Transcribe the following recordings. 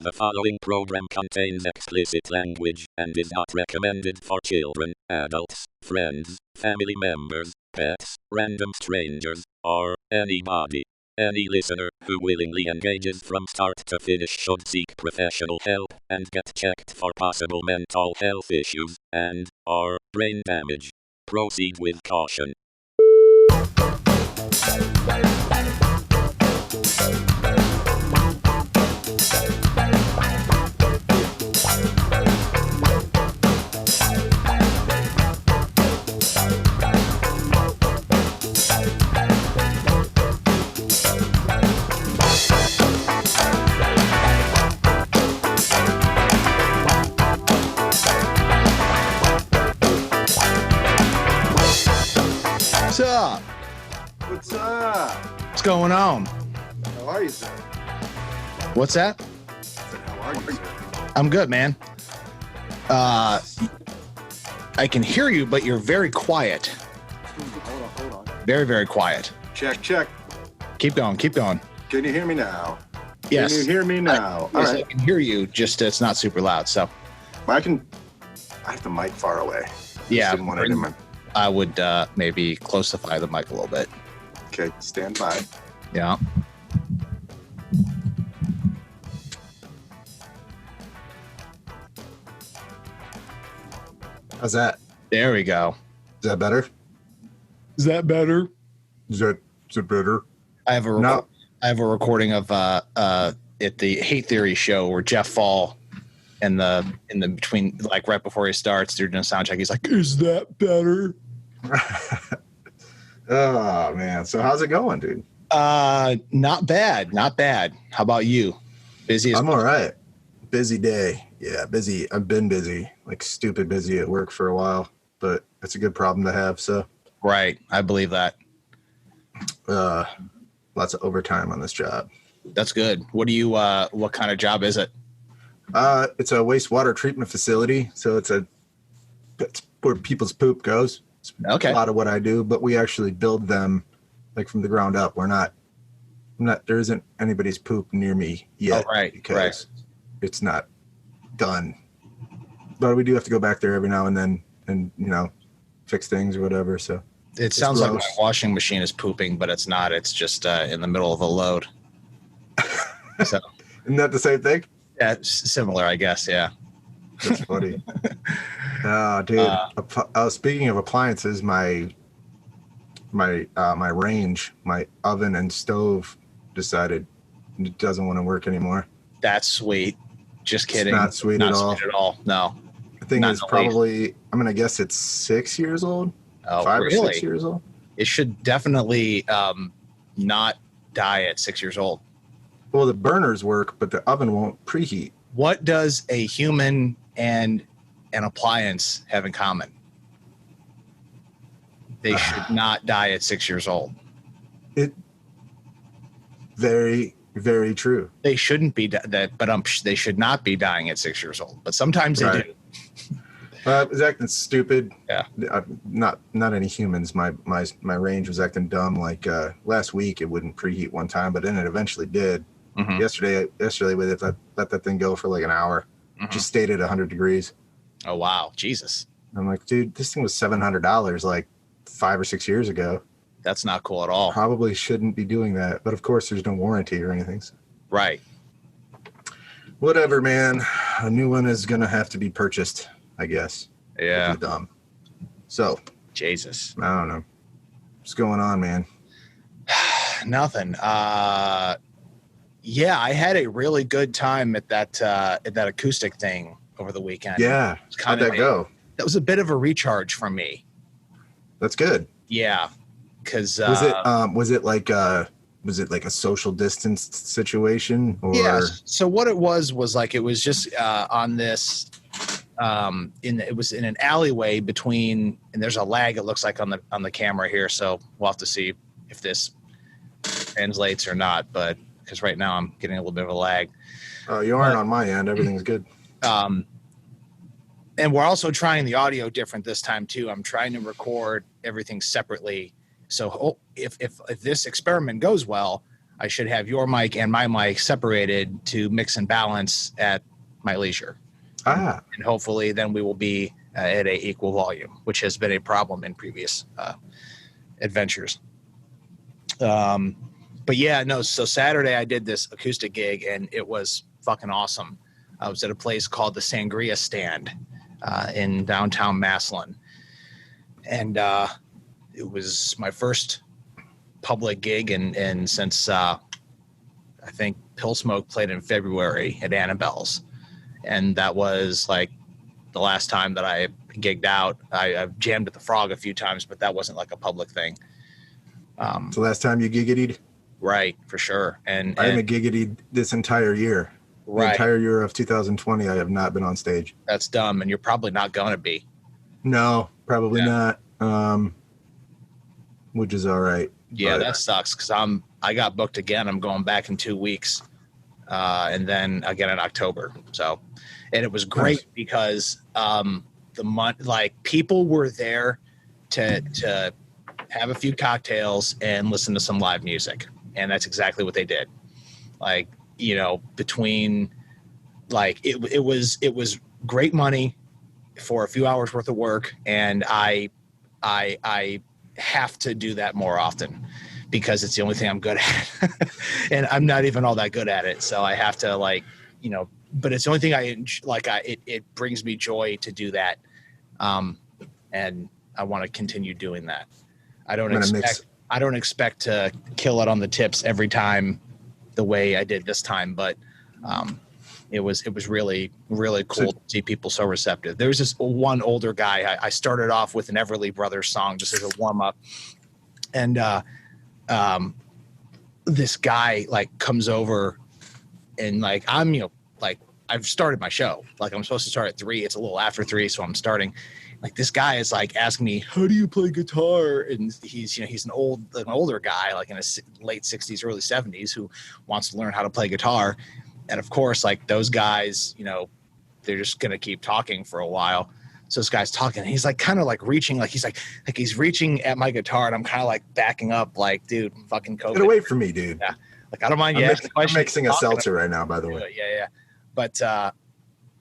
The following program contains explicit language and is not recommended for children, adults, friends, family members, pets, random strangers, or anybody. Any listener who willingly engages from start to finish should seek professional help and get checked for possible mental health issues and/or brain damage. Proceed with caution. What's up? What's up? What's going on? How are you, sir? What's that? I said, how are you, sir? I'm good, man. I can hear you, but you're very quiet. Hold on. Very, very quiet. Check. Keep going. Can you hear me now? Yes. Can you hear me now? All Yes, right. I can hear you, just it's not super loud. So, I have the mic far away. yeah, Didn't want it in my... I would maybe closify the mic a little bit. Okay, stand by. Yeah. How's that? There we go. Is that better? Is that better? Is it better? I have a recording of at the Hate Theory show where Jeff Fahl in the between, like right before he starts, they're doing a sound check. He's like, "Is that better?" Oh man. So how's it going, dude? Not bad. How about you? Busy as I'm all right. Busy day. Yeah, busy. I've been busy, like stupid busy at work for a while, but it's a good problem to have. So Right. I believe that. lots of overtime on this job. That's good. What do you what kind of job is it? It's a wastewater treatment facility, so it's where people's poop goes. It's Okay. a lot of what I do, but we actually build them like from the ground up. There isn't anybody's poop near me yet, because it's not done. But we do have to go back there every now and then and fix things or whatever. So It sounds like my washing machine is pooping, but it's not. It's just in the middle of a load. So isn't that the same thing? yeah, similar, I guess. Yeah. That's funny. Oh, dude. Speaking of appliances, my range, my oven and stove decided it doesn't want to work anymore. That's sweet. Just kidding. It's not sweet at all. Sweet at all. No. The thing Not is in the probably, I'm going to guess it's 6 years old. Oh, 5 really? or 6 years old. It should definitely not die at 6 years old. Well, the burners work, but the oven won't preheat. What does a human and an appliance have in common? They should not die at 6 years old. Very, very true. They shouldn't be they should not be dying at 6 years old. But sometimes they Right. do. It's acting stupid. Yeah. Not any humans. My range was acting dumb. Like last week, it wouldn't preheat one time, but then it eventually did. Mhm. Yesterday, we let that thing go for like an hour. Mhm. Just stayed at 100 degrees. Oh wow, Jesus, I'm like, dude, this thing was $700 like 5 or 6 years ago. that's not cool at all. Probably shouldn't be doing that. But of course, there's no warranty or anything. So Right. whatever, man. A new one is gonna have to be purchased, I guess. Yeah. It's dumb. So Jesus. I don't know. What's going on, man? Nothing. Yeah, I had a really good time at that acoustic thing over the weekend. Yeah. It's How'd kinda that go? That was a bit of a recharge for me. That's good. Yeah, because Was it like a social distance situation, or yeah. So what it was like it was just on this it was in an alleyway between, and there's a lag, it looks like on the camera here, so we'll have to see if this translates or not, but because right now I'm getting a little bit of a lag. You aren't on my end? Everything's good. And we're also trying the audio different this time too. I'm trying to record everything separately. So if this experiment goes well, I should have your mic and my mic separated to mix and balance at my leisure. And hopefully then we will be at a equal volume, which has been a problem in previous adventures. But yeah, no, so Saturday I did this acoustic gig and it was fucking awesome. I was at a place called the Sangria Stand in downtown Massillon. And it was my first public gig and since I think Pill Smoke played in February at Annabelle's. And that was like the last time that I gigged out. I've jammed at the Frog a few times, but that wasn't like a public thing. So last time you giggitied? Right, for sure. And I haven't giggitied this entire year. Right. The entire year of 2020, I have not been on stage. That's dumb, and you're probably not going to be. No, probably not. Which is all right. Yeah, that sucks because I got booked again. I'm going back in 2 weeks, and then again in October. So, and it was great because people were there to have a few cocktails and listen to some live music, and that's exactly what they did. Like, you know, between like it was great money for a few hours worth of work, and I have to do that more often because it's the only thing I'm good at. And I'm not even all that good at it. So I have to but it's the only thing it brings me joy to do that. And I want to continue doing that. I don't expect to kill it on the tips every time the way I did this time, but it was really, really cool to see people so receptive. There was this one older guy. I started off with an Everly Brothers song just as a warm up. And this guy like comes over and like, I've started my show. Like I'm supposed to start at 3. It's a little after 3. So I'm starting. Like this guy is like asking me, how do you play guitar? And he's an older guy, like in his late 60s, early 70s who wants to learn how to play guitar. And of course, like those guys, they're just going to keep talking for a while. So this guy's talking and he's like kind of like reaching, like he's reaching at my guitar and I'm kind of like backing up like, dude, fucking COVID. Get away from me, dude. Yeah. Like, I don't mind. I'm mixing a seltzer right now, by the way. Yeah. But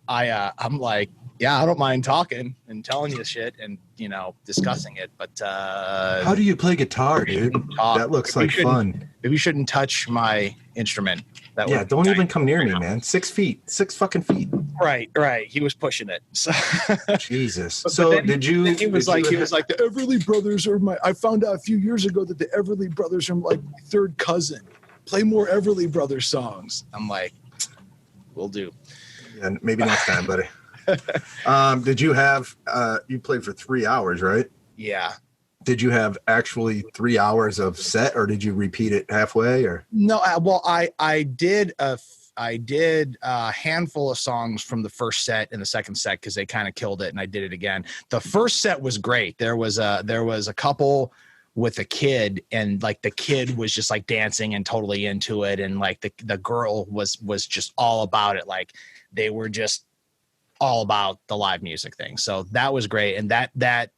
I'm like, yeah, I don't mind talking and telling you shit and, discussing it. But how do you play guitar, dude? That looks like fun. Maybe you shouldn't touch my instrument. Don't even come near me, man. 6 feet, 6 fucking feet. Right. He was pushing it. So. Jesus. So he was like, the Everly Brothers I found out a few years ago that the Everly Brothers are like my third cousin. Play more Everly Brothers songs. I'm like, will do. Yeah, maybe next time, buddy. Did you have you played for 3 hours, right? Yeah. Did you have actually 3 hours of set, or did you repeat it halfway? Or no? Well, I did a handful of songs from the first set and the second set because they kind of killed it, and I did it again. The first set was great. There was a couple with a kid, and like the kid was just like dancing and totally into it, and like the girl was just all about it. Like they were just all about the live music thing. So that was great. And that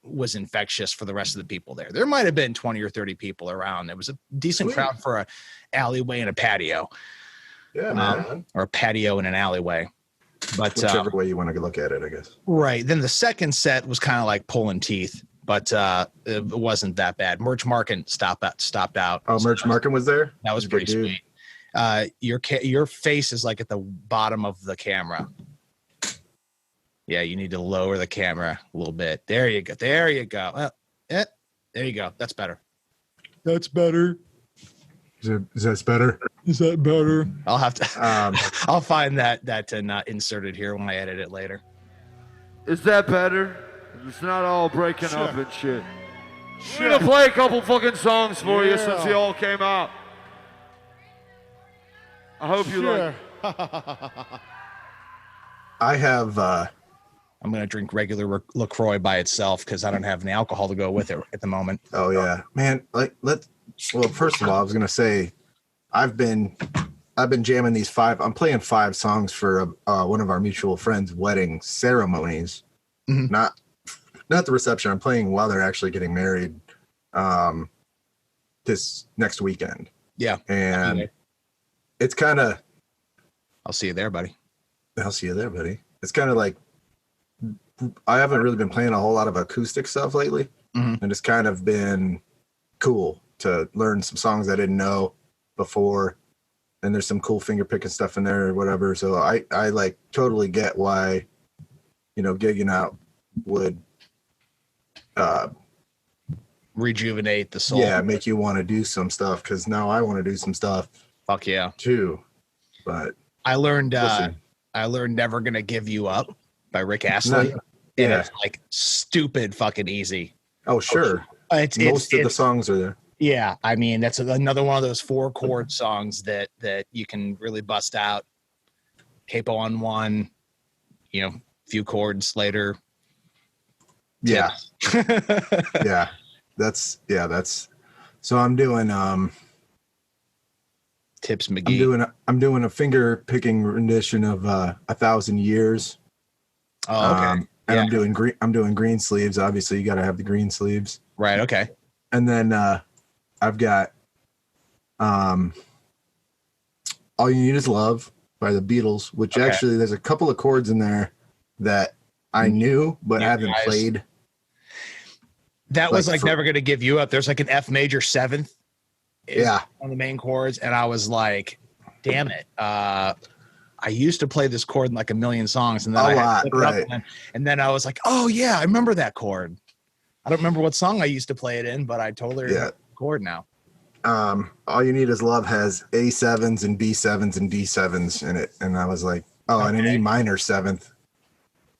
was infectious for the rest of the people there. There might've been 20 or 30 people around. It was a decent crowd for a alleyway and a patio. Yeah, man. Or a patio and an alleyway. But whichever way you want to look at it, I guess. Right. Then the second set was kind of like pulling teeth, but it wasn't that bad. Merch Market stopped out. Oh, Merch Market was there? That was pretty sweet. Your face is like at the bottom of the camera. Yeah, you need to lower the camera a little bit. There you go. There you go. There you go. That's better. That's better. Is that better? Is that better? I'll have to. I'll find that not inserted here when I edit it later. Is that better? It's not all breaking up and shit. We're gonna play a couple fucking songs for you since they all came out. I hope you like. I have. I'm going to drink regular LaCroix by itself because I don't have any alcohol to go with it at the moment. Oh, yeah. Man, well, first of all, I was going to say, I've been jamming these 5. I'm playing 5 songs for one of our mutual friends' wedding ceremonies. Mm-hmm. Not the reception. I'm playing while they're actually getting married this next weekend. Yeah. And it's kind of. I'll see you there, buddy. I'll see you there, buddy. It's kind of like I haven't really been playing a whole lot of acoustic stuff lately, and it's kind of been cool to learn some songs I didn't know before, and there's some cool finger picking stuff in there or whatever. So I like totally get why, gigging out would rejuvenate the soul. Yeah, make you want to do some stuff, because now I want to do some stuff. Fuck yeah, too. But I learned "Never Gonna Give You Up" by Rick Astley. And it's like stupid fucking easy. Oh, sure. Most of the songs are there. Yeah. I mean, that's another one of those 4-chord songs that you can really bust out. Capo on one, few chords later. Yeah. Yeah. That's so I'm doing Tips McGee. I'm doing a finger picking rendition of 1,000 Years. Oh, okay. And I'm doing green sleeves. Obviously, you got to have the green sleeves. Right. Okay. And then I've got All You Need Is Love by the Beatles, which actually there's a couple of chords in there that I knew but haven't played. That was like Never Gonna Give You Up. There's like an F major 7th. On the main chords, and I was like, damn it. I used to play this chord in like a million songs, and then and then I was like, oh yeah, I remember that chord. I don't remember what song I used to play it in, but I totally remember the chord now. All You Need Is Love has A7s and B7s and D7s in it, and I was like, and an E minor 7th.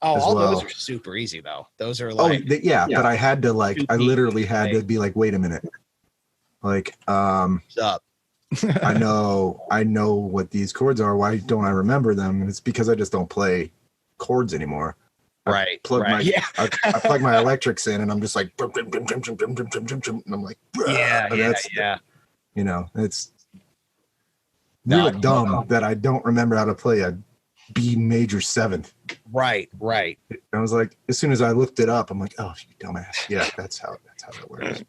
Oh, all those are super easy though. Those are like but I had to I literally had to be like, wait a minute. Like, what's up? I know what these chords are. Why don't I remember them? And it's because I just don't play chords anymore. Right. I plug my electrics in, and I'm just like, and I'm like, it's really dumb that I don't remember how to play a B major 7th. Right. I was like, as soon as I looked it up, I'm like, oh, you dumbass. Yeah, that's how that works.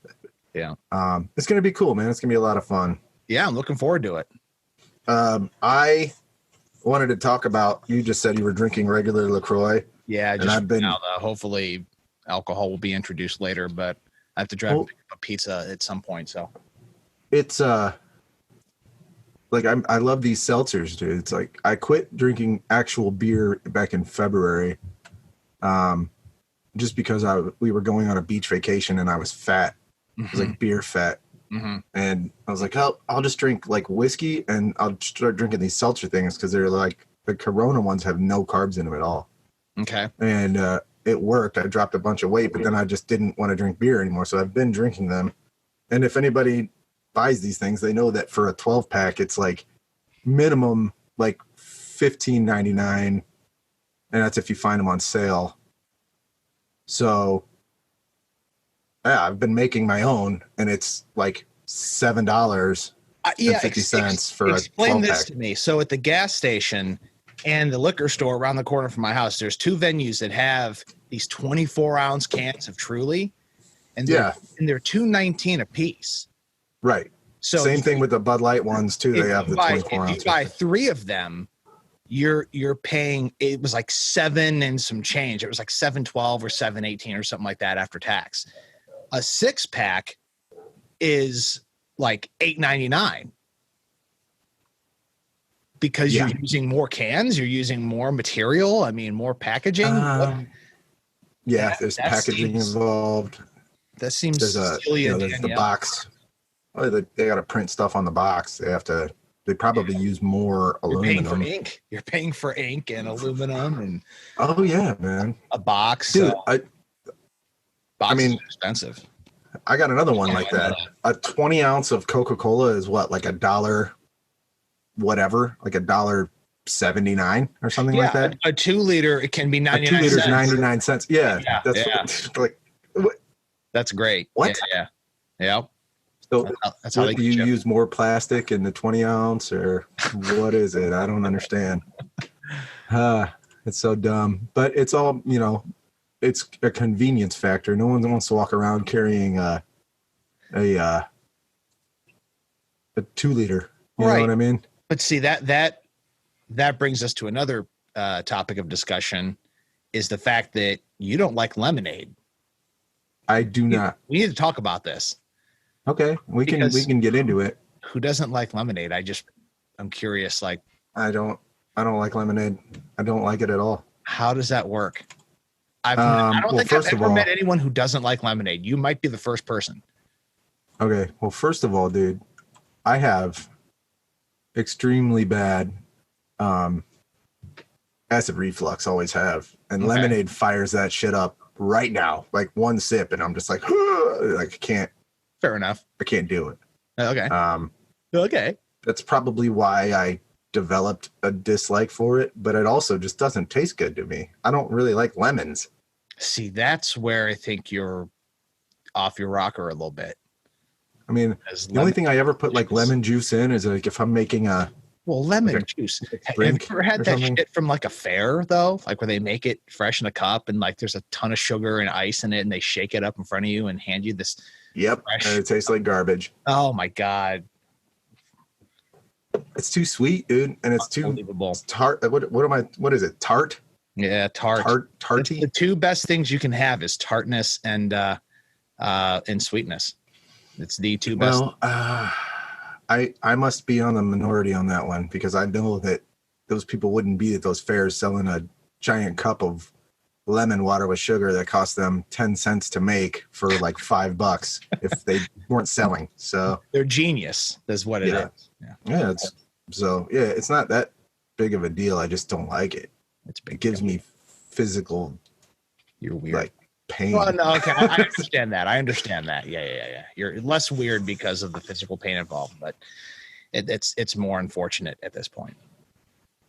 Yeah. It's gonna be cool, man. It's gonna be a lot of fun. Yeah, I'm looking forward to it. I wanted to talk about, you just said you were drinking regular LaCroix. Yeah, hopefully alcohol will be introduced later, but I have to drive and pick up a pizza at some point. So it's I love these seltzers, dude. It's like I quit drinking actual beer back in February, just because we were going on a beach vacation and I was fat. It was like beer fat. And I was like, I'll just drink like whiskey, and I'll start drinking these seltzer things because they're like, the Corona ones have no carbs in them at all. Okay. And it worked. I dropped a bunch of weight, but then I just didn't want to drink beer anymore. So I've been drinking them. And if anybody buys these things, they know that for a 12-pack, it's like minimum like $15.99, and that's if you find them on sale. So yeah, I've been making my own, and it's like $7.50 for a 12-pack. Explain this to me. So at the gas station and the liquor store around the corner from my house, there's 2 venues that have these 24-ounce cans of Truly, and they're $2.19 a piece. Right. So same thing with the Bud Light ones too. They have the 24 ounce. If you buy 3 of them, you're paying. It was like $7 and some change. It was like $7.12 or $7.18 or something like that after tax. A 6-pack is like $8.99 because you're using more cans, you're using more material. I mean, more packaging. There's packaging involved. That seems silly. There's the box. Oh, they got to print stuff on the box. They probably use more aluminum. You're paying for ink and aluminum and. Oh yeah, man. A box, dude. I mean, is expensive. I got another one like that. A 20 ounce of Coca-Cola is what, like $1, whatever, like $1.79 or something like that. A 2 liter, it can be 99 cents. 2 liters, cents. 99 cents. Yeah. That's great. What? Yeah. So that's how do you use more plastic in the 20 ounce, or what is it? I don't understand. It's so dumb, but it's all, it's a convenience factor. No one wants to walk around carrying a a 2 liter. You know what I mean? But see, that brings us to another topic of discussion, is the fact that you don't like lemonade. I do not. We need to talk about this. Okay, we can get into it. Who doesn't like lemonade? I'm curious. Like, I don't like lemonade. I don't like it at all. How does that work? I don't think I've ever met anyone who doesn't like lemonade. You might be the first person. Okay. Well, first of all, dude, I have extremely bad acid reflux, always have. And lemonade fires that shit up right now. Like one sip and I'm just like, I can't. Fair enough. I can't do it. Okay. Okay. That's probably why I developed a dislike for it, but it also just doesn't taste good to me. I don't really like lemons. See, that's where I think you're off your rocker a little bit. I mean, the only thing I ever put like lemon juice in is like if I'm making lemon juice. Have you ever had that shit from like a fair though? Like where they make it fresh in a cup and like there's a ton of sugar and ice in it and they shake it up in front of you and hand you this. Yep. And it tastes like garbage. Oh my God. It's too sweet, dude. And it's too tart. What is it? Tart? Yeah, tart. Tarty. The two best things you can have is tartness and sweetness. It's the two best. Well, I must be on the minority on that one because I know that those people wouldn't be at those fairs selling a giant cup of lemon water with sugar that cost them 10 cents to make for like $5 if they weren't selling. So they're genius. That's what it is. Yeah. It's not that big of a deal. I just don't like it. It gives me physical. You're weird. Like pain. Well, no, okay. I understand that. Yeah. You're less weird because of the physical pain involved, but it's more unfortunate at this point.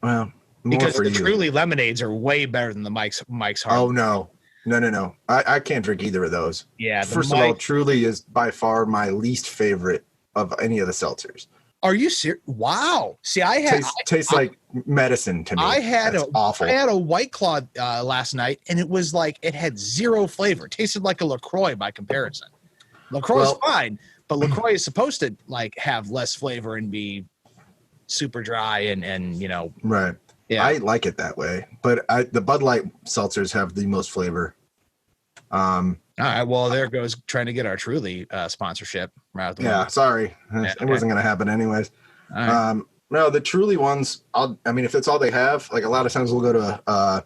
Well, because the Truly lemonades are way better than the Mike's Hard. Oh no. I can't drink either of those. Yeah. First of all, Truly is by far my least favorite of any of the seltzers. Are you serious? Wow. See, tastes like medicine to me. Awful. I had a White Claw last night, and it was like it had zero flavor. It tasted like a LaCroix by comparison. LaCroix is fine, but LaCroix is supposed to like have less flavor and be super dry and Right. Yeah. I like it that way, but the Bud Light seltzers have the most flavor. All right. Well, there goes trying to get our Truly sponsorship. Sorry. It wasn't going to happen anyways. Right. No, the Truly ones, if it's all they have, like a lot of times we'll go to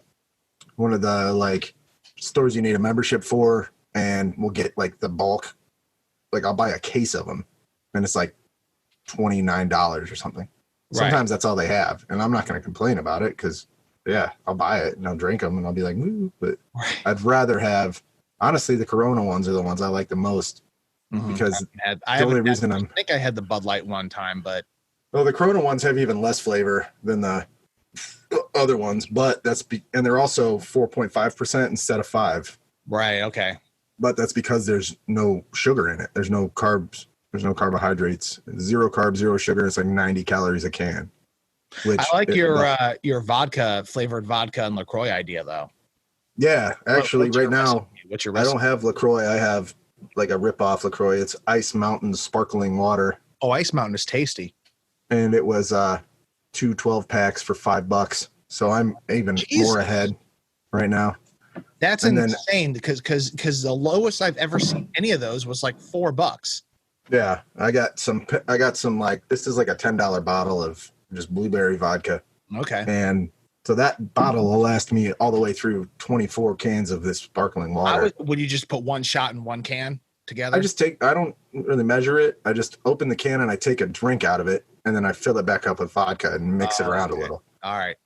one of the like stores you need a membership for and we'll get like the bulk. Like I'll buy a case of them and it's like $29 or something. Sometimes that's all they have. And I'm not going to complain about it because, I'll buy it and I'll drink them and I'll be like, woo. But I'd rather have, honestly, the Corona ones are the ones I like the most because I think I had the Bud Light one time, but. Well, the Corona ones have even less flavor than the other ones, but and they're also 4.5% instead of 5. Right. Okay. But that's because there's no sugar in it. There's no carbs. There's no carbohydrates, 0 carbs, 0 sugar. It's like 90 calories a can. Which I like your vodka flavored vodka and LaCroix idea though. Yeah, actually, right now what's your recipe? I don't have LaCroix. I have like a rip-off LaCroix. It's Ice Mountain sparkling water. Oh, Ice Mountain is tasty. And it was 2 12-packs for $5. So I'm even more ahead right now. That's insane because the lowest I've ever seen any of those was like $4. Yeah, I got some like this is like a $10 bottle of just blueberry vodka. Okay. And so that bottle will last me all the way through 24 cans of this sparkling water. Would you just put one shot in one can together? I don't really measure it. I just open the can and I take a drink out of it and then I fill it back up with vodka and mix it around a little. All right.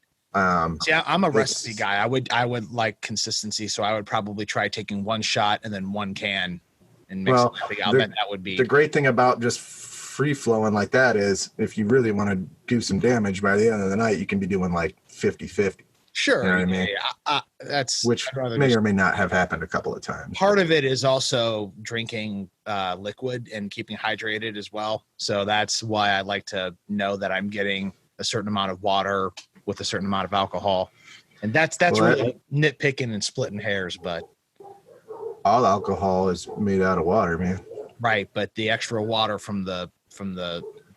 See, I'm a recipe guy. I would like consistency, so I would probably try taking one shot and then one can and mix it. I'll bet that would be the great thing about just free flowing like that is if you really want to do some damage by the end of the night, you can be doing like 50-50. Sure. You know what I mean? That's which may or may not have happened a couple of times. Part of it is also drinking liquid and keeping hydrated as well. So that's why I like to know that I'm getting a certain amount of water with a certain amount of alcohol. And that's really nitpicking and splitting hairs, but all alcohol is made out of water, man. Right, but the extra water from the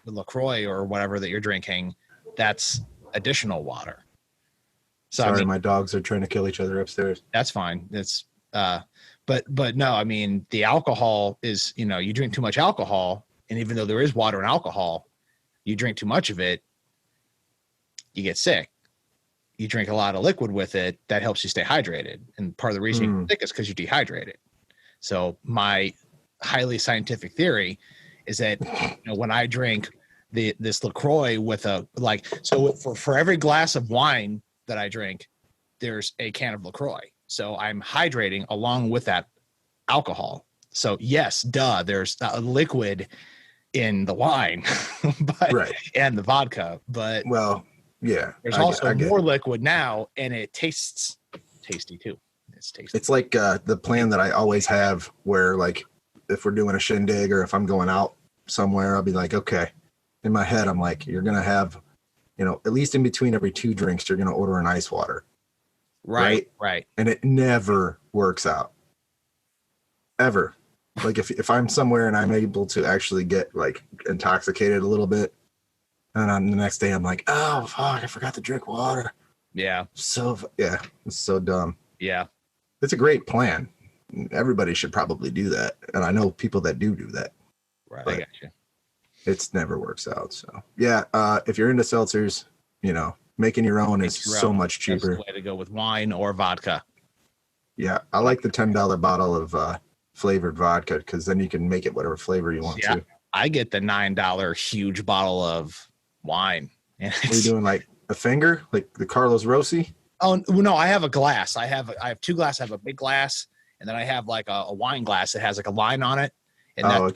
LaCroix or whatever that you're drinking, that's additional water. So Sorry, my dogs are trying to kill each other upstairs. That's fine. It's but no, I mean, the alcohol is, you drink too much alcohol, and even though there is water and alcohol, you drink too much of it, you get sick. You drink a lot of liquid with it, that helps you stay hydrated. And part of the reason you get sick is because you're dehydrated. So my highly scientific theory is that when I drink this LaCroix with for every glass of wine that I drink, there's a can of LaCroix. So I'm hydrating along with that alcohol. So yes, there's a liquid in the wine, and the vodka, but there's also more liquid now, and it tastes tasty too. It's tasty. It's like the plan that I always have, where like if we're doing a shindig or if I'm going out somewhere, I'll be like, okay, in my head, I'm like, you're gonna have, at least in between every 2 drinks, you're gonna order an ice water. Right. And it never works out. Ever. Like if I'm somewhere and I'm able to actually get like intoxicated a little bit, and on the next day I'm like, oh fuck, I forgot to drink water. Yeah. It's so dumb. Yeah. It's a great plan. Everybody should probably do that. And I know people that do that. Right. I got you. It never works out. So yeah. If you're into seltzers, making your own is so much cheaper. That's the way to go with wine or vodka. Yeah. I like the $10 bottle of flavored vodka, because then you can make it whatever flavor you want to. I get the $9 huge bottle of wine. And are you doing like a finger, like the Carlos Rossi? Oh no, I have a glass. I have 2 glasses. I have a big glass, and then I have like a wine glass that has like a line on it. And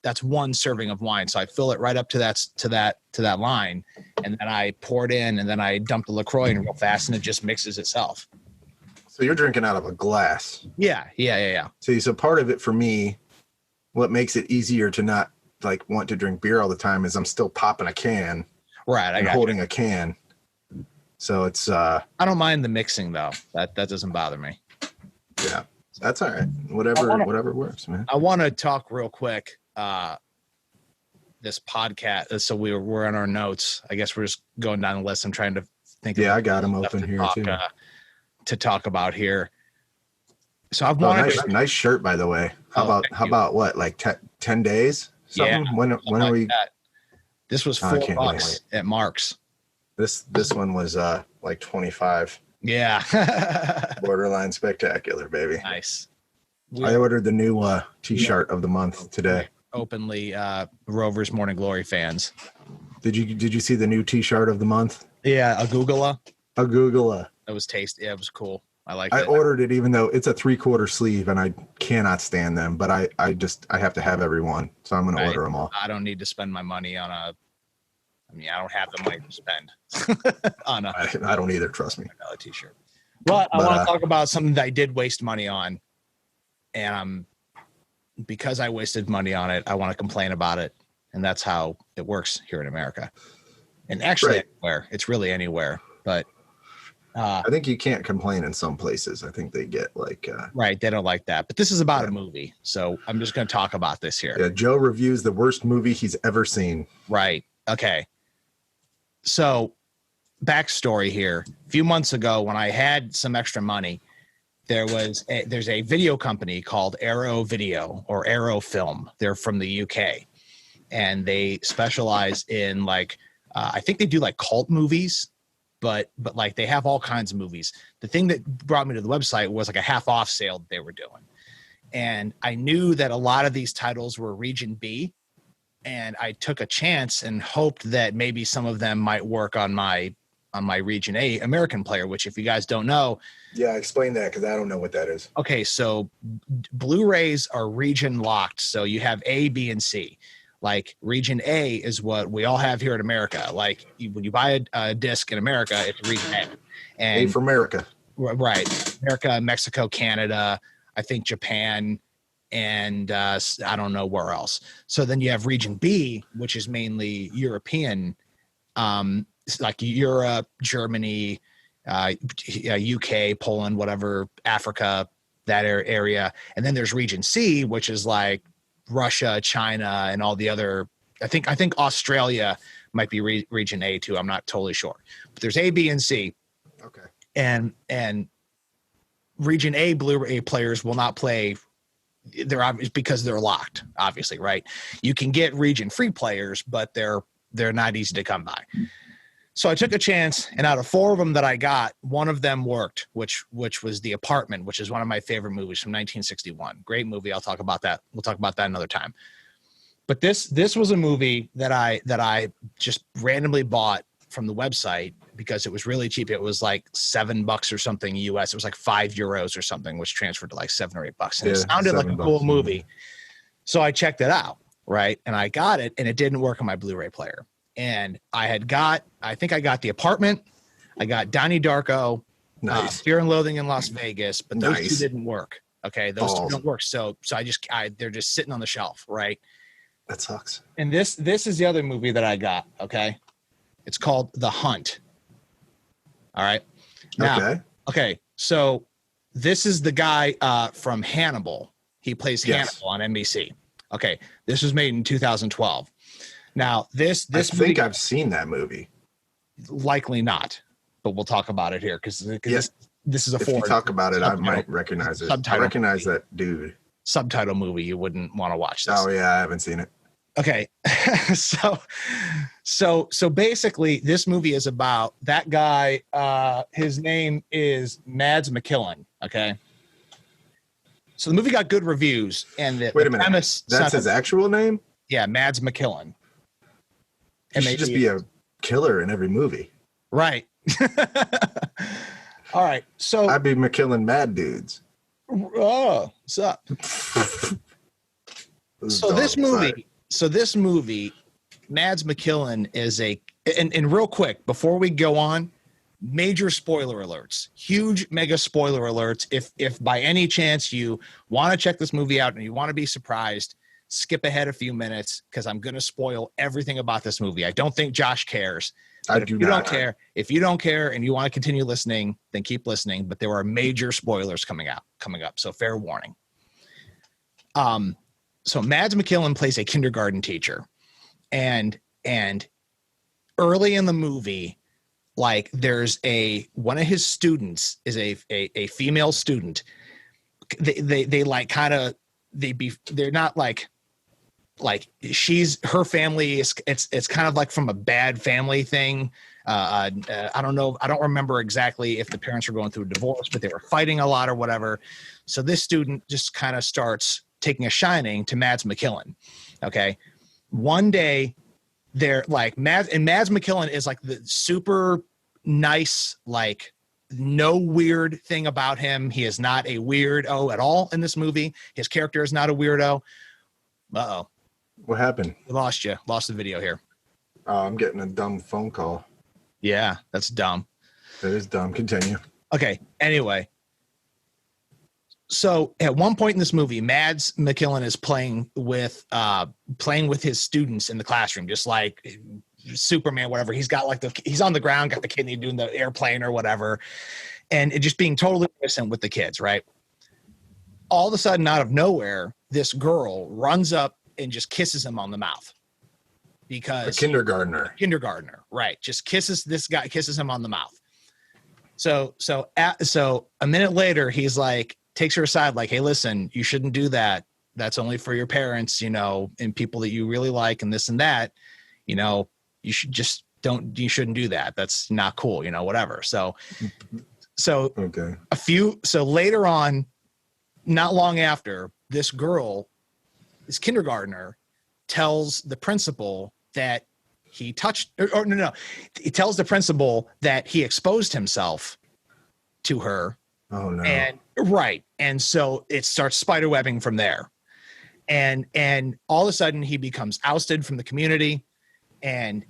that's one serving of wine. So I fill it right up to that line, and then I pour it in, and then I dump the LaCroix in real fast, and it just mixes itself. So you're drinking out of a glass. Yeah. So part of it for me, what makes it easier to not like want to drink beer all the time is I'm still popping a can. Right. And holding a can. So it's I don't mind the mixing though. That doesn't bother me. Yeah. That's all right. Whatever works, man. I want to talk real quick. This podcast. So we're on our notes. I guess we're just going down the list. I'm trying to think. Yeah, I got them open here too. To talk about here. So I've wanted nice shirt, by the way. How about what, like 10 days? Something? Yeah. When are we? This was $4 at Mark's. This one was like 25. Yeah. Borderline spectacular, baby. Nice. I ordered the new t-shirt of the month today. Openly Rovers Morning Glory fans. Did you see the new t-shirt of the month? Yeah, a Googla. It was tasty. Yeah, it was cool. I like it. I ordered it even though it's a 3/4 sleeve and I cannot stand them, but I have to have every one. So I'm going to order them all. I don't need to spend my money on I don't have the money to spend on I don't either, trust me. A t-shirt. But I want to talk about something that I did waste money on. And because I wasted money on it, I want to complain about it. And that's how it works here in America. And actually anywhere. It's really anywhere. But I think you can't complain in some places. I think they get like right. They don't like that. But this is about a movie, so I'm just going to talk about this here. Yeah, Joe reviews the worst movie he's ever seen. Right. Okay. So, backstory here. A few months ago, when I had some extra money, there's a video company called Arrow Video or Arrow Film. They're from the UK, and they specialize in like I think they do like cult movies. But like they have all kinds of movies. The thing that brought me to the website was like a half off sale that they were doing. And I knew that a lot of these titles were region B, and I took a chance and hoped that maybe some of them might work on my region A American player, which if you guys don't know. Yeah, explain that because I don't know what that is. Okay, so Blu-rays are region locked. So you have A, B, and C. Like region A is what we all have here in America. Like when you buy a disc in America, it's region A. And A for America. Right. America, Mexico, Canada, I think Japan, and I don't know where else. So then you have region B, which is mainly European, like Europe, Germany, UK, Poland, whatever, Africa, that area. And then there's region C, which is like Russia, China, and all the other I think Australia might be region A too. I'm not totally sure, but there's A, B, and C. Okay. And region A Blu-ray players will not play. They're obvious because they're locked, obviously, right? You can get region free players, but they're not easy to come by. So I took a chance, and out of 4 of them that I got, one of them worked, which was The Apartment, which is one of my favorite movies from 1961. Great movie. I'll talk about that. We'll talk about that another time. But this was a movie that I just randomly bought from the website because it was really cheap. It was like $7 or something US. It was like €5 or something, which transferred to like $7 or $8. And it sounded like a cool movie. So I checked it out, right? And I got it, and it didn't work on my Blu-ray player. And I think I got The Apartment. I got Donnie Darko, nice. Fear and Loathing in Las Vegas, but those two didn't work. Okay. Those two don't work. So they're just sitting on the shelf. Right. That sucks. And this is the other movie that I got. Okay. It's called The Hunt. All right. Now, okay. So this is the guy from Hannibal. He plays Hannibal on NBC. Okay. This was made in 2012. Now, this I think I've seen that movie. Likely not, but we'll talk about it here because this is a. If you talk about it, I might recognize it. I recognize that dude. Subtitle movie. You wouldn't want to watch this. Oh yeah, I haven't seen it. Okay, so basically, this movie is about that guy. His name is Mads Mikkelsen. Okay. So the movie got good reviews, and wait a minute, that's his actual name? Yeah, Mads Mikkelsen. He should just be a killer in every movie. Right. All right. So I'd be McKillen Mad Dudes. Oh, what's up? This movie, Mads Mikkelsen is and real quick, before we go on, major spoiler alerts, huge mega spoiler alerts. If by any chance you want to check this movie out and you want to be surprised, skip ahead a few minutes because I'm going to spoil everything about this movie. I don't think Josh cares. If you don't care and you want to continue listening, then keep listening. But there are major spoilers coming up. So fair warning. So Mads Mikkelsen plays a kindergarten teacher, and early in the movie, like there's one of his students is a female student. They're not like her family is it's kind of like from a bad family thing. I don't know. I don't remember exactly if the parents were going through a divorce, but they were fighting a lot or whatever. So this student just kind of starts taking a shining to Mads Mikkelsen. Okay. One day they're like Mads Mikkelsen is like the super nice, like no weird thing about him. He is not a weirdo at all in this movie. His character is not a weirdo. Uh-oh. What happened? We lost you. Lost the video here. Oh, I'm getting a dumb phone call. Yeah, that's dumb. That is dumb. Continue. Okay. Anyway. So at one point in this movie, Mads Mikkelsen is playing with his students in the classroom, just like Superman, whatever. He's got he's on the ground, got the kidney doing the airplane or whatever. And it just being totally innocent with the kids, right? All of a sudden, out of nowhere, this girl runs up and just kisses him on the mouth because a kindergartner, right? Just kisses him on the mouth. So a minute later, he's like, takes her aside, like, hey, listen, you shouldn't do that. That's only for your parents, and people that you really like and this and that, you shouldn't do that. That's not cool, whatever. So okay. So later on, not long after, this kindergartner tells the principal that he touched he tells the principal that he exposed himself to her. Oh no. And so it starts spiderwebbing from there. And all of a sudden he becomes ousted from the community and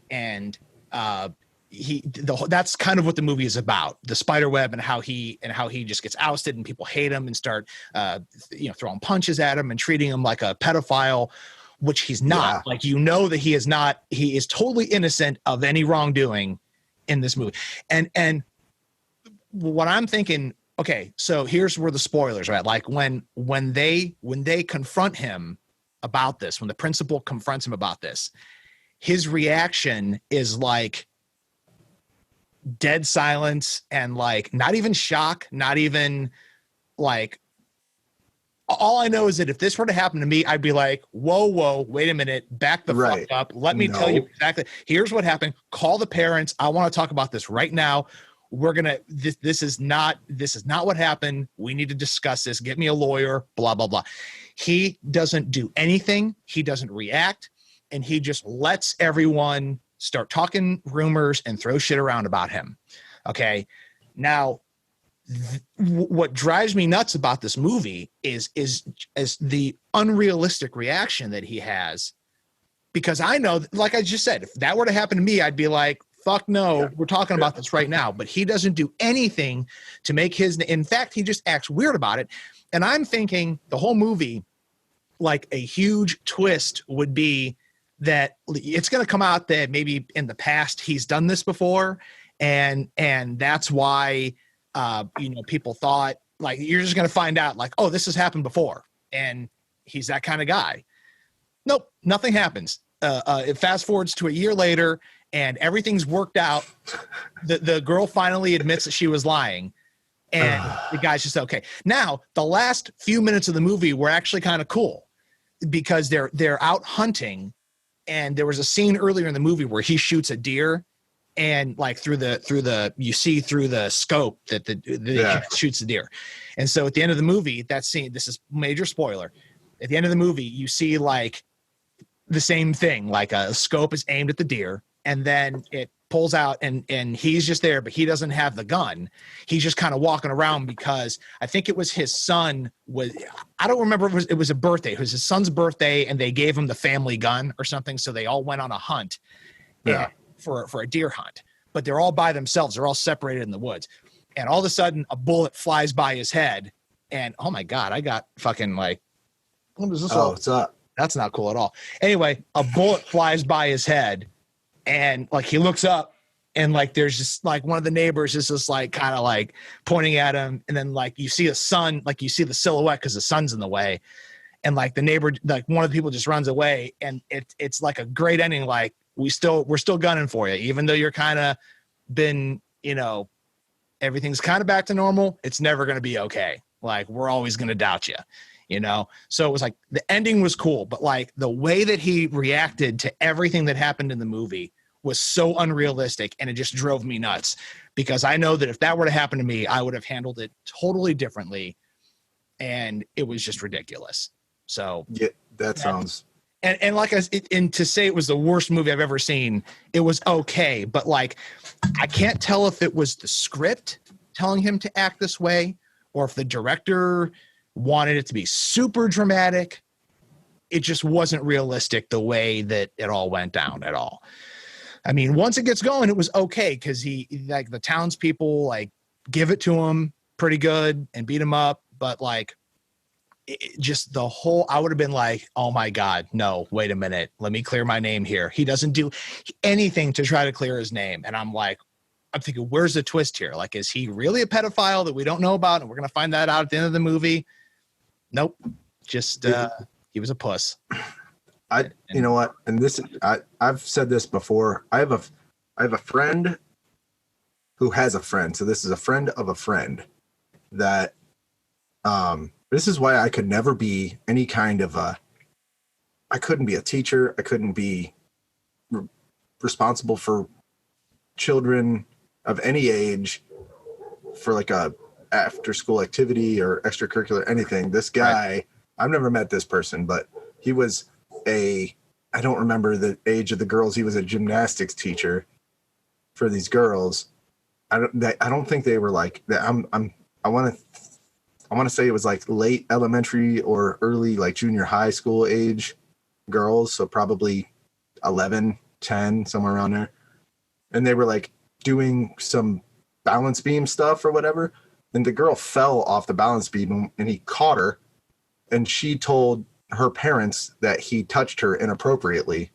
that's kind of what the movie is about, the spider web and how he just gets ousted and people hate him and start throwing punches at him and treating him like a pedophile, which he's not. Yeah. Like, that he is not. He is totally innocent of any wrongdoing in this movie. And what I'm thinking, okay, so here's where the spoilers are at. Like when they confront him about this, when the principal confronts him about this, his reaction is like dead silence and like not even shock, not even like, all I know is that if this were to happen to me, I'd be like, whoa, wait a minute, back the fuck up. Let me tell you exactly. Here's what happened. Call the parents. I want to talk about this right now. We're gonna. This is not what happened. We need to discuss this. Get me a lawyer. Blah blah blah. He doesn't do anything. He doesn't react, and he just lets everyone start talking rumors and throw shit around about him. Okay, now. What drives me nuts about this movie is the unrealistic reaction that he has, because I know, like I just said, if that were to happen to me, I'd be like, fuck no, we're talking about this right now. But he doesn't do anything to make his, in fact, he just acts weird about it. And I'm thinking the whole movie, like a huge twist would be that it's going to come out that maybe in the past he's done this before. And that's why, people thought like, you're just going to find out like, oh, this has happened before. And he's that kind of guy. Nope. Nothing happens. It fast forwards to a year later and everything's worked out. The girl finally admits that she was lying and the guy's just okay. Now, the last few minutes of the movie were actually kind of cool because they're out hunting. And there was a scene earlier in the movie where he shoots a deer. And like through the you see through the scope that the shoots the deer. And so at the end of the movie, that scene, this is major spoiler. At the end of the movie, you see like the same thing, like a scope is aimed at the deer and then it pulls out and he's just there, but he doesn't have the gun. He's just kind of walking around because I think it was his son I don't remember if it was a birthday. It was his son's birthday and they gave him the family gun or something. So they all went on a hunt. Yeah. For a deer hunt, but they're all by themselves. They're all separated in the woods. And all of a sudden a bullet flies by his head. And oh my God, I got fucking like, what is this? Oh, what's up? That's not cool at all. Anyway, a bullet flies by his head and like, he looks up and like, there's just like one of the neighbors is just like, kind of like pointing at him. And then like, you see a sun, like you see the silhouette cause the sun's in the way. And like the neighbor, like one of the people just runs away and it's like a great ending. Like, we're still gunning for you, even though you're kind of been, everything's kind of back to normal. It's never going to be okay. Like we're always going to doubt you, So it was like the ending was cool, but like the way that he reacted to everything that happened in the movie was so unrealistic, and it just drove me nuts because I know that if that were to happen to me, I would have handled it totally differently, and it was just ridiculous. So yeah, that sounds. And like and to say it was the worst movie I've ever seen, it was okay. But like, I can't tell if it was the script telling him to act this way or if the director wanted it to be super dramatic. It just wasn't realistic the way that it all went down at all. I mean, once it gets going, it was okay because he like the townspeople like give it to him pretty good and beat him up. But like, just the whole, I would have been like, oh my God, no, wait a minute. Let me clear my name here. He doesn't do anything to try to clear his name. And I'm thinking, where's the twist here? Like, is he really a pedophile that we don't know about? And we're going to find that out at the end of the movie. Nope. Just, he was a puss. You know what? And this, I've said this before. I have a friend who has a friend. So this is a friend of a friend that, this is why I could never be any kind of I couldn't be a teacher. I couldn't be responsible for children of any age for like a after school activity or extracurricular anything. This guy, right. I've never met this person, but he was I don't remember the age of the girls. He was a gymnastics teacher for these girls. I don't think they were like that. I want to say it was like late elementary or early like junior high school age girls. So probably 11, 10, somewhere around there. And they were like doing some balance beam stuff or whatever. And the girl fell off the balance beam and he caught her. And she told her parents that he touched her inappropriately.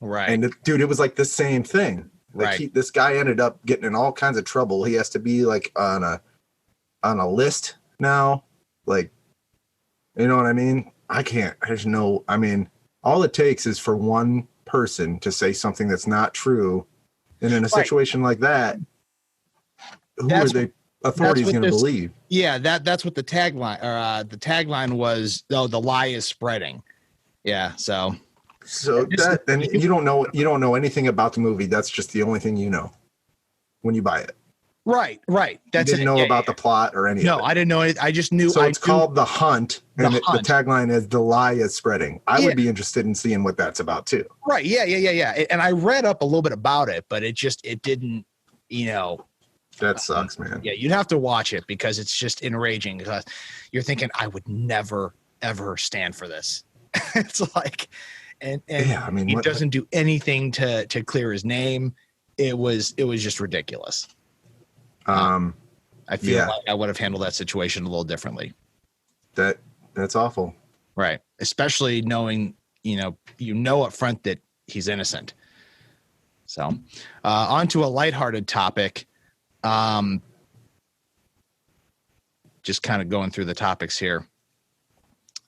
Right. And dude, it was like the same thing. Like right. This guy ended up getting in all kinds of trouble. He has to be like on a list now, like, you know what I mean? All it takes is for one person to say something that's not true. And in a situation like that, who are the authorities going to believe? Yeah, that's what the tagline was. Oh, the lie is spreading. Yeah, so that, and you don't know anything about the movie. That's just the only thing you know when you buy it. Right. That's you didn't know about the plot or anything. No, I didn't know it. I just knew. So it's called The Hunt, and the tagline is "The lie is spreading." I would be interested in seeing what that's about too. Right. Yeah. And I read up a little bit about it, but it didn't. That sucks, man. Yeah, you'd have to watch it because it's just enraging. Because you're thinking, I would never ever stand for this. It's like, and yeah, I mean, he doesn't do anything to clear his name. It was just ridiculous. I feel like I would have handled that situation a little differently. That's awful. Right. Especially knowing, up front that he's innocent. So, on to a lighthearted topic. Just kind of going through the topics here.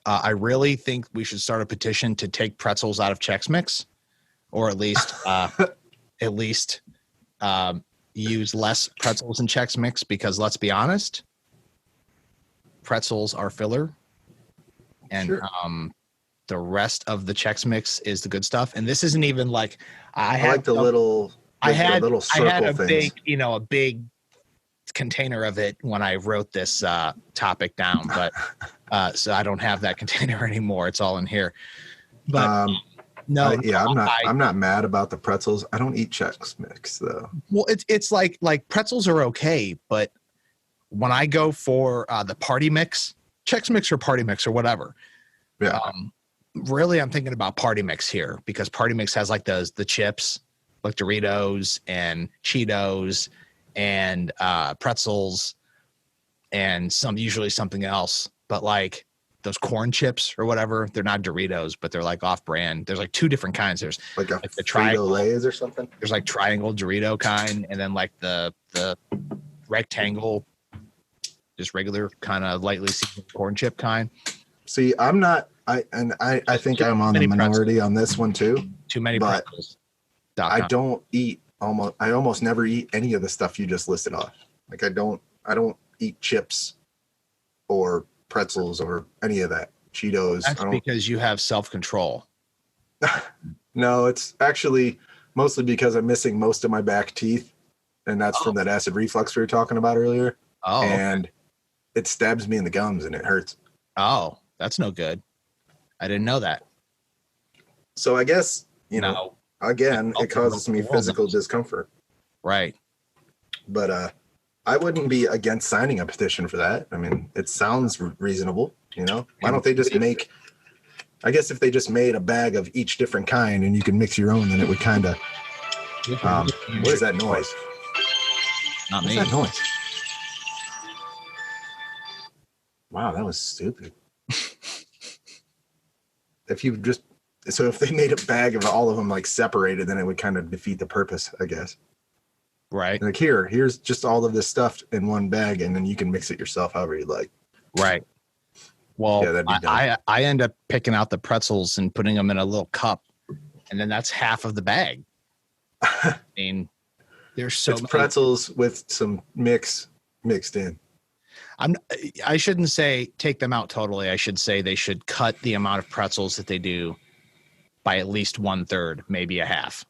I really think we should start a petition to take pretzels out of Chex Mix, or at least, use less pretzels in Chex Mix, because let's be honest, pretzels are filler, and sure. The rest of the Chex Mix is the good stuff. And this isn't even like I had the little big, a big container of it when I wrote this topic down, but so I don't have that container anymore. It's all in here. But no, I'm not mad about the pretzels. I don't eat Chex Mix though. Well, it's like pretzels are okay, but when I go for the party mix, Chex Mix or party mix or whatever, really I'm thinking about party mix here, because party mix has like the chips, like Doritos and Cheetos and pretzels and usually something else, but like those corn chips or whatever, they're not Doritos, but they're like off brand. There's like two different kinds. There's like the triangle Lay's or something. There's like triangle Dorito kind, and then like the rectangle, just regular kind of lightly seasoned corn chip kind. See, I think I'm on the minority on this one too. Too many pretzels. I almost never eat any of the stuff you just listed off. Like I don't eat chips or pretzels or any of that. Cheetos. That's because you have self-control. No, it's actually mostly because I'm missing most of my back teeth, and that's from that acid reflux we were talking about earlier. And it stabs me in the gums and it hurts. Oh, that's no good. I didn't know that. So I guess, again, it causes me physical discomfort. Right. But I wouldn't be against signing a petition for that. I mean, it sounds reasonable, Why don't they just make, I guess if they just made a bag of each different kind and you can mix your own, then it would kind of, what is that noise? Not me. What's that noise? Wow, that was stupid. If they made a bag of all of them like separated, then it would kind of defeat the purpose, I guess. Right. Like here's just all of this stuff in one bag, and then you can mix it yourself however you like. Right. Well, I end up picking out the pretzels and putting them in a little cup, and then that's half of the bag. I mean, there's so many pretzels with some mixed in. I shouldn't say take them out totally. I should say they should cut the amount of pretzels that they do by at least 1/3, maybe a half.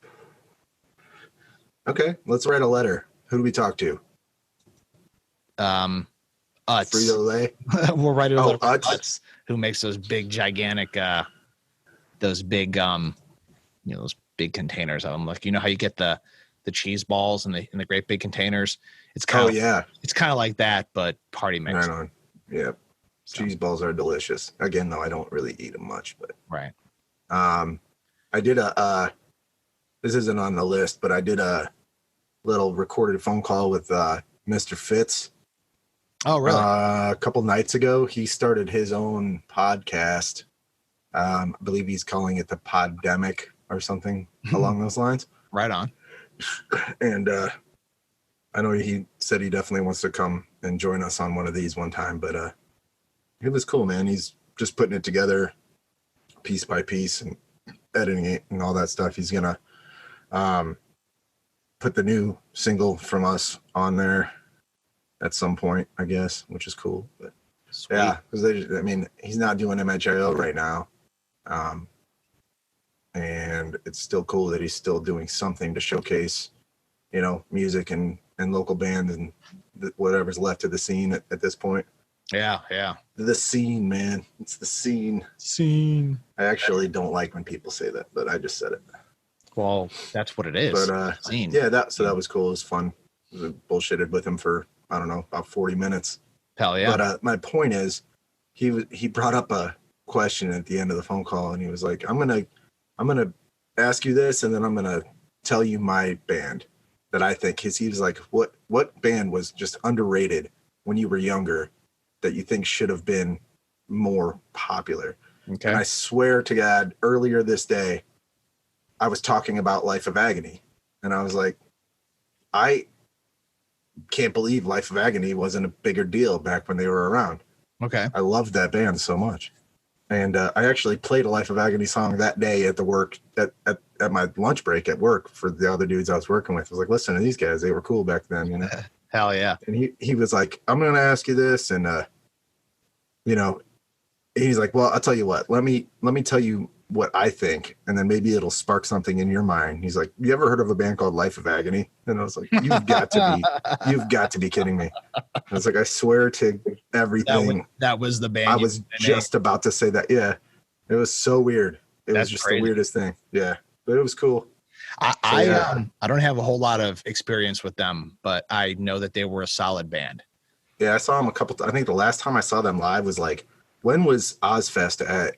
Okay, let's write a letter. Who do we talk to? Utz. Frito-Lay? We'll write a letter to Utz, who makes those big, gigantic, those big containers of them. Like, how you get the cheese balls in the great big containers? It's kind of it's kind of like that, but party mix. Right on. Yeah. So. Cheese balls are delicious. Again, though, I don't really eat them much, but right. I did this isn't on the list, but I did a little recorded phone call with Mr. Fitz. Oh, really? A couple nights ago, he started his own podcast. I believe he's calling it the Poddemic or something along those lines. Right on. And I know he said he definitely wants to come and join us on one of these one time, but it was cool, man. He's just putting it together piece by piece, and editing it and all that stuff. He's gonna put the new single from us on there at some point, I guess, which is cool. But Sweet. yeah, because I mean, he's not doing MHIO right now, and it's still cool that he's still doing something to showcase, you know, music and local bands and whatever's left of the scene at this point. Yeah, yeah. The scene, man. It's the scene. Scene. I actually don't like when people say that, but I just said it. Well, that's what it is. But scene. Yeah, that was cool. It was fun. I bullshitted with him for, I don't know, about 40 minutes. Hell yeah. But my point is, he brought up a question at the end of the phone call, and he was like, I'm gonna ask you this, and then I'm gonna tell you my band that I think. He was like, what band was just underrated when you were younger that you think should have been more popular? Okay. And I swear to God, earlier this day, I was talking about Life of Agony, and I was like, I can't believe Life of Agony wasn't a bigger deal back when they were around. Okay. I loved that band so much. And I actually played a Life of Agony song that day at the work at my lunch break at work for the other dudes I was working with. I was like, listen to these guys. They were cool back then, you know? Hell yeah. And he was like, I'm going to ask you this. And, you know, he's like, well, I'll tell you what, let me tell you what I think, and then maybe it'll spark something in your mind. He's like, you ever heard of a band called Life of Agony? And I was like, you've got to be kidding me. I was like, I swear to everything. That was the band. I was just about to say that. Yeah. It was so weird. It was just crazy. The weirdest thing. Yeah. But it was cool. I don't have a whole lot of experience with them, but I know that they were a solid band. Yeah, I saw them a couple I think the last time I saw them live was like, when was Ozfest at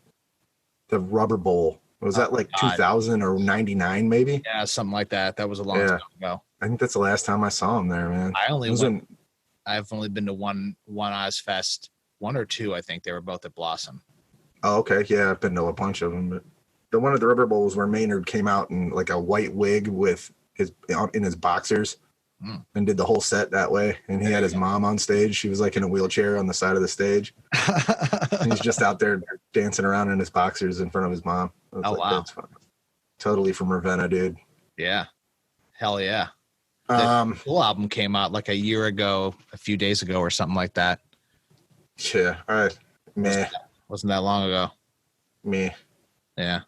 the Rubber Bowl? Was that like 2000 or 99 maybe? Yeah, something like that. That was a long time ago. I think that's the last time I saw them there, man. I've only been to one Ozfest, one or two. I think they were both at Blossom. Oh, okay. Yeah, I've been to a bunch of them, but the one at the Rubber Bowl was where Maynard came out in like a white wig with in his boxers and did the whole set that way. And he had his mom on stage. She was like in a wheelchair on the side of the stage. And he's just out there dancing around in his boxers in front of his mom. Wow. That's fun. Totally from Ravenna, dude. Yeah. Hell yeah. The full album came out like a few days ago or something like that. Yeah. All right. Meh. Wasn't that long ago. Meh. Yeah.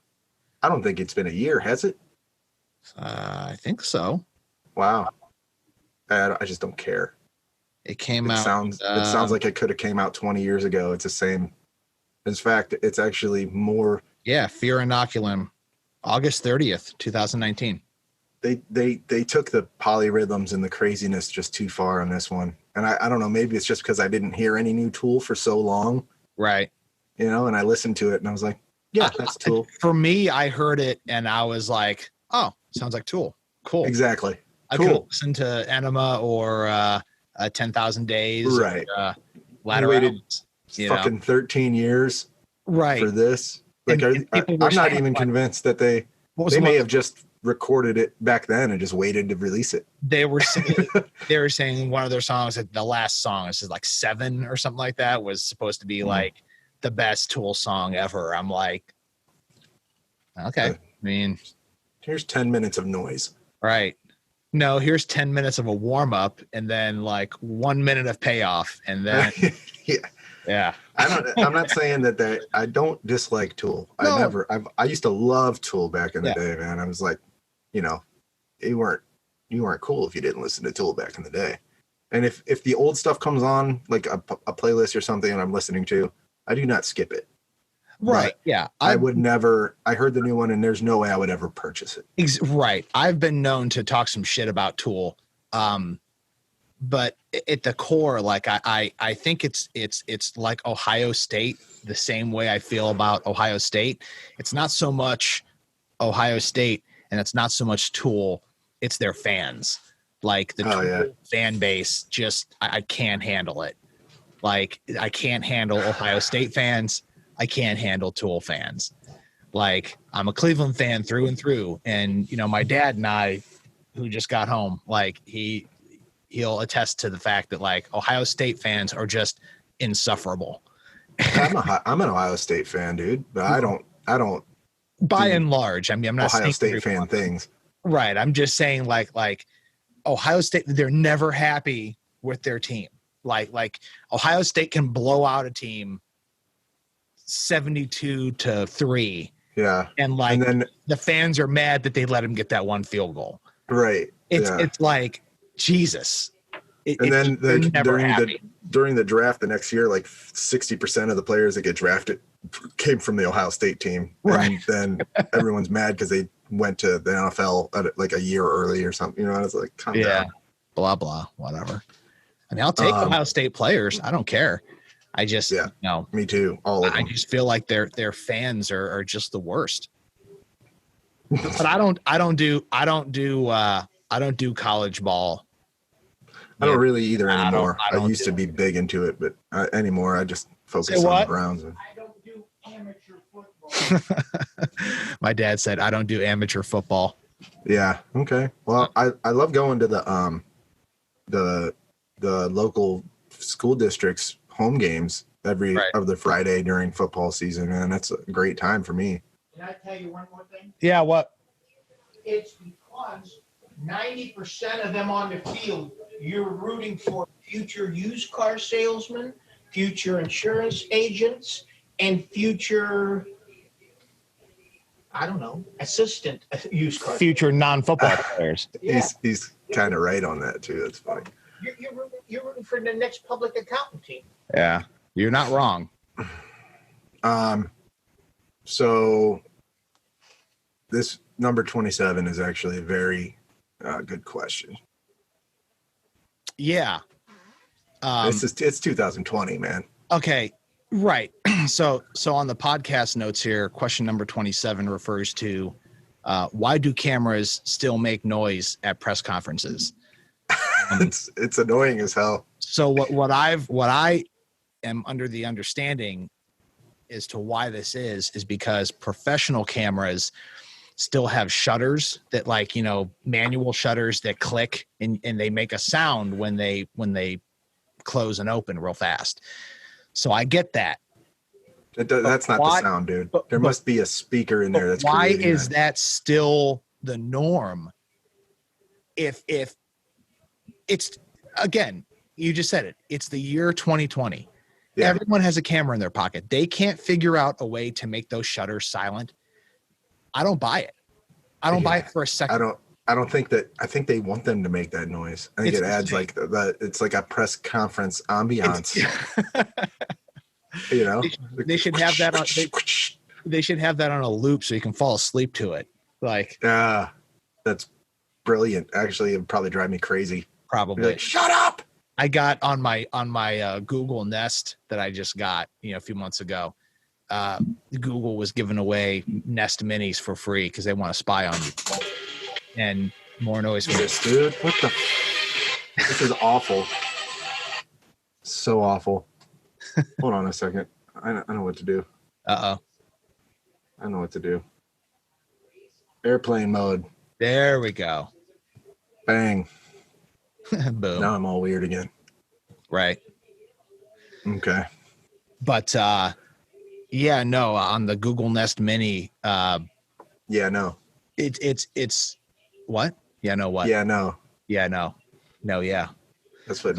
I don't think it's been a year, has it? I think so. Wow. I just don't care. It came out. It sounds like it could have came out 20 years ago. It's the same. In fact, it's actually more. Yeah, Fear Inoculum, August 30th, 2019. They took the polyrhythms and the craziness just too far on this one. And I don't know, maybe it's just because I didn't hear any new Tool for so long. Right. You know, and I listened to it and I was like, yeah, that's Tool. For me, I heard it and I was like, oh, sounds like Tool. Cool. Exactly. I could have listened to Enema or 10,000 Days. Right. Or, Ladder waited Albums, fucking 13 years for this. Like, I'm not even convinced that they may have just recorded it back then and just waited to release it. They were saying one of their songs, the last song, this is like 7 or something like that, was supposed to be like the best Tool song ever. I'm like, okay. I mean, here's 10 minutes of noise. Right. No, here's 10 minutes of a warm up and then like 1 minute of payoff. And then, yeah. I'm not saying that I don't dislike Tool. No. I used to love Tool back in the day, man. I was like, you know, you weren't cool if you didn't listen to Tool back in the day. And if the old stuff comes on, like a playlist or something and I'm listening to, I do not skip it. Right. But yeah. I would never. I heard the new one and there's no way I would ever purchase it. Right. I've been known to talk some shit about Tool. But at the core, like I think it's like Ohio State, the same way I feel about Ohio State. It's not so much Ohio State and it's not so much Tool. It's their fans. Like the Tool fan base, just I can't handle it. Like I can't handle Ohio State fans. I can't handle Tool fans. Like I'm a Cleveland fan through and through. And, you know, my dad and I, who just got home, like he'll attest to the fact that like Ohio State fans are just insufferable. I'm an Ohio State fan, dude, but I don't by and large. I mean, I'm not Ohio saying State fan things. Right. I'm just saying like Ohio State, they're never happy with their team. Like Ohio State can blow out a team 72-3. Yeah. And then the fans are mad that they let him get that one field goal. Right. It's like, Jesus. Then during the draft the next year, like 60% of the players that get drafted came from the Ohio State team. Right. And then everyone's mad because they went to the NFL like a year early or something. You know, it's like, calm down. Blah, blah, whatever. I mean, I'll take Ohio State players. I don't care. I just, me too. All of them. I just feel like their fans are just the worst. But I don't do college ball. I don't really either anymore. I used to be big into it, but anymore I just focus on the Browns. I don't do amateur football. My dad said I don't do amateur football. Yeah. Okay. Well, I love going to the local school districts home games every other Friday during football season, and that's a great time for me. Can I tell you one more thing? Yeah. What? It's because 90% of them on the field, you're rooting for future used car salesmen, future insurance agents, and future, I don't know, assistant used car. Future non-football players. Yeah. He's kind of right on that too. That's funny. You're rooting for the next public accountant team. Yeah, you're not wrong. So this number 27 is actually a very good question. Yeah. It's 2020, man. Okay. Right. So on the podcast notes here, question number 27 refers to why do cameras still make noise at press conferences? It's annoying as hell. So what I am under the understanding as to why this is because professional cameras still have shutters that, like, you know, manual shutters that click and they make a sound when they close and open real fast. So I get that. That's not the sound, dude. There must be a speaker in there. That's why is that still the norm? If it's, again, you just said it, it's the year 2020. Yeah. Everyone has a camera in their pocket. They can't figure out a way to make those shutters silent. I don't buy it. I don't buy it for a second. I don't think that. I think they want them to make that noise. I think it adds like it's like a press conference ambiance. You know, they should have that on. They should have that on a loop so you can fall asleep to it. Like, that's brilliant. Actually, it would probably drive me crazy. Probably. Like, shut up. I got on my Google Nest that I just got, a few months ago. Google was giving away Nest Minis for free because they want to spy on you. And more noise for this, dude. What the? This is awful. So awful. Hold on a second. I know what to do. I know what to do. Airplane mode. There we go. Bang. Boom. Now I'm all weird again. Right. Okay. But on the Google Nest Mini. No. It's what? Yeah, no, what? Yeah, no. Yeah, no. No, yeah. That's what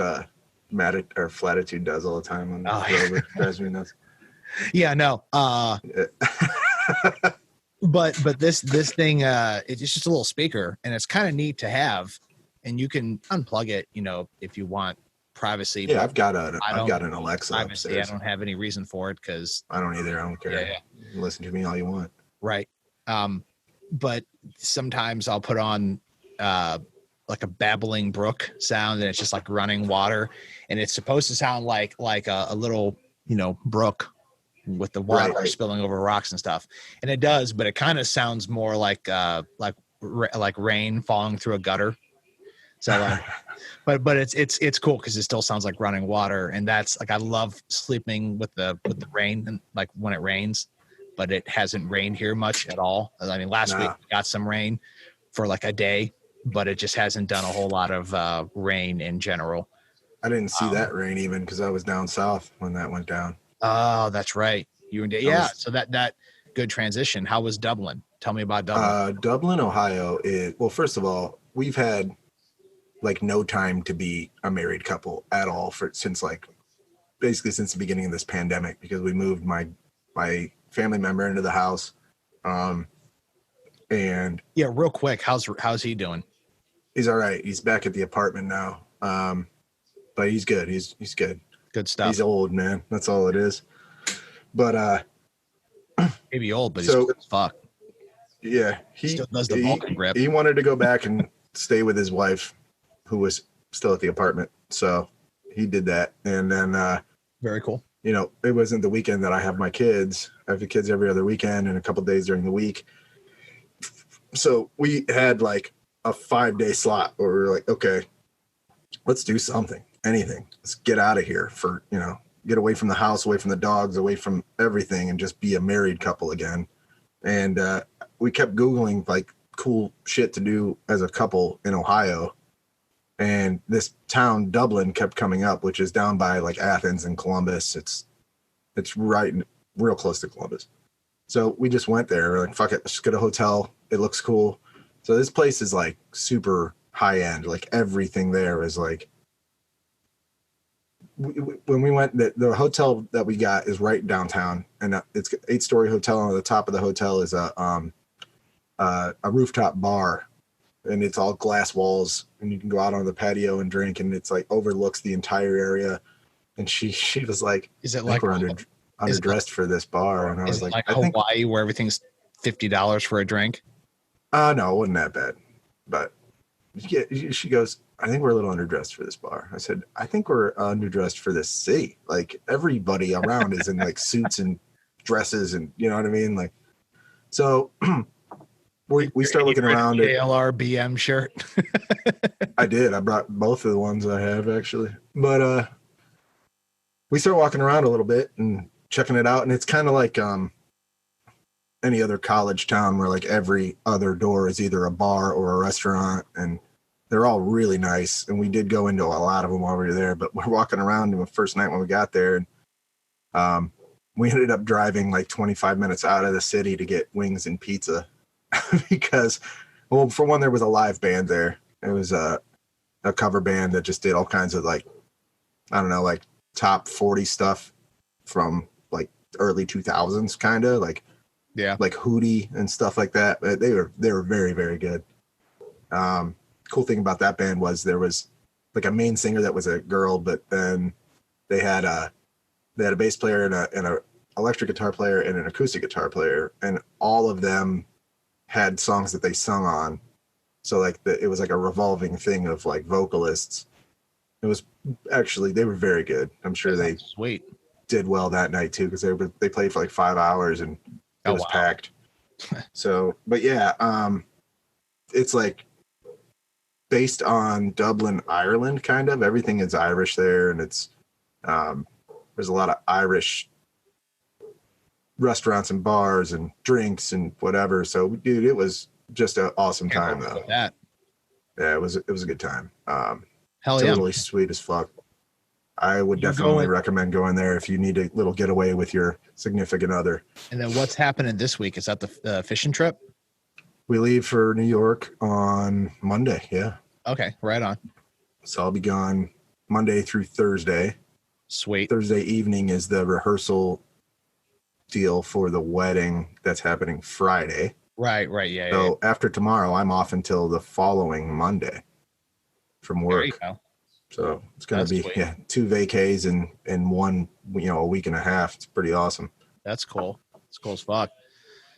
Flatitude does all the time on the drives me nuts. Yeah, no. But this thing, it's just a little speaker, and it's kind of neat to have, and you can unplug it, if you want privacy. Yeah, I've got an Alexa privacy, upstairs. I don't have any reason for it because I don't either. I don't care. Yeah. Listen to me all you want. Right. But sometimes I'll put on like a babbling brook sound, and it's just like running water, and it's supposed to sound like a little brook with the water spilling over rocks and stuff, and it does, but it kind of sounds more like rain falling through a gutter. So but it's cool because it still sounds like running water, and that's like, I love sleeping with the rain, and like when it rains, but it hasn't rained here much at all. I mean, last week we got some rain for like a day, but it just hasn't done a whole lot of rain in general. I didn't see that rain even because I was down south when that went down. Oh, that's right. You and so that good transition. How was Dublin? Tell me about Dublin. Dublin, Ohio is, well, first of all, we've had like no time to be a married couple at all since basically since the beginning of this pandemic, because we moved my family member into the house. And yeah, real quick, how's he doing? He's all right. He's back at the apartment now. But he's good. He's good. Good stuff. He's old, man. That's all it is. But maybe old, but he's good as fuck. Yeah, he still does the Vulcan grip. He wanted to go back and stay with his wife, who was still at the apartment. So he did that. And then very cool. You know, it wasn't the weekend that I have my kids. I have the kids every other weekend and a couple days during the week. So we had like a 5-day slot where we were like, okay, let's do something, anything. Let's get out of here for, you know, get away from the house, away from the dogs, away from everything, and just be a married couple again. And we kept Googling like cool shit to do as a couple in Ohio. And this town, Dublin, kept coming up, which is down by like Athens and Columbus. It's right real close to Columbus. So we just went there. We're like, fuck it, let's just get a hotel. It looks cool. So this place is like super high end. Like everything there is like, when we went, the hotel that we got is right downtown, and it's an 8-story hotel. And on the top of the hotel is a rooftop bar, and it's all glass walls, and you can go out on the patio and drink, and it's like overlooks the entire area. And she was like, "Is it like we're underdressed for this bar?" And I was like, Hawaii, where everything's $50 for a drink? No, it wasn't that bad. But yeah, she goes, I think we're a little underdressed for this bar. I said, I think we're underdressed for this city. Like everybody around is in like suits and dresses, and you know what I mean? Like, so we start looking around at ALR BM shirt. I did. I brought both of the ones I have actually, but we start walking around a little bit and checking it out, and it's kind of like any other college town where like every other door is either a bar or a restaurant, and they're all really nice. And we did go into a lot of them while we were there, but we're walking around the first night when we got there, and we ended up driving like 25 minutes out of the city to get wings and pizza because, well, for one, there was a live band there. It was a cover band that just did all kinds of like, I don't know, like top 40 stuff from like early 2000s, kind of like, yeah, like Hootie and stuff like that. But they were very, very good. Cool thing about that band was there was like a main singer that was a girl, but then they had a bass player and a electric guitar player and an acoustic guitar player, and all of them had songs that they sung on. So like it was like a revolving thing of like vocalists. It was actually, they were very good. I'm sure they did well that night too, because they played for like 5 hours and it was packed. So, but yeah, it's like based on Dublin, Ireland, kind of. Everything is Irish there, and it's there's a lot of Irish restaurants and bars and drinks and whatever. So, dude, it was just an awesome time, though. Yeah, it was a good time. Hell yeah, totally sweet as fuck. I would definitely recommend going there if you need a little getaway with your significant other. And then what's happening this week? Is that the fishing trip? We leave for New York on Monday. Yeah. Okay. Right on. So I'll be gone Monday through Thursday. Sweet. Thursday evening is the rehearsal deal for the wedding that's happening Friday. Right. Yeah. So after tomorrow, I'm off until the following Monday from work. There you go. So it's going to be 2 vacays and one, a week and a half. It's pretty awesome. That's cool. It's cool as fuck.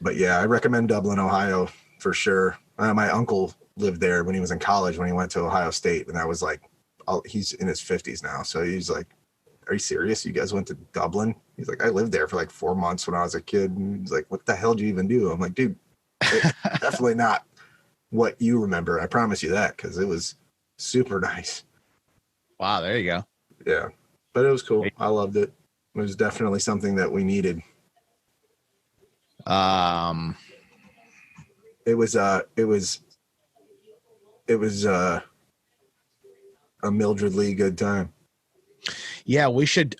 But yeah, I recommend Dublin, Ohio for sure. My uncle lived there when he was in college, when he went to Ohio State. And I was like, he's in his 50s now. So he's like, are you serious? You guys went to Dublin? He's like, I lived there for like 4 months when I was a kid. And he's like, what the hell did you even do? I'm like, dude, it's definitely not what you remember. I promise you that, because it was super nice. Wow, there you go. Yeah, but it was cool. I loved it. It was definitely something that we needed. It was a Mildred Lee good time. Yeah, we should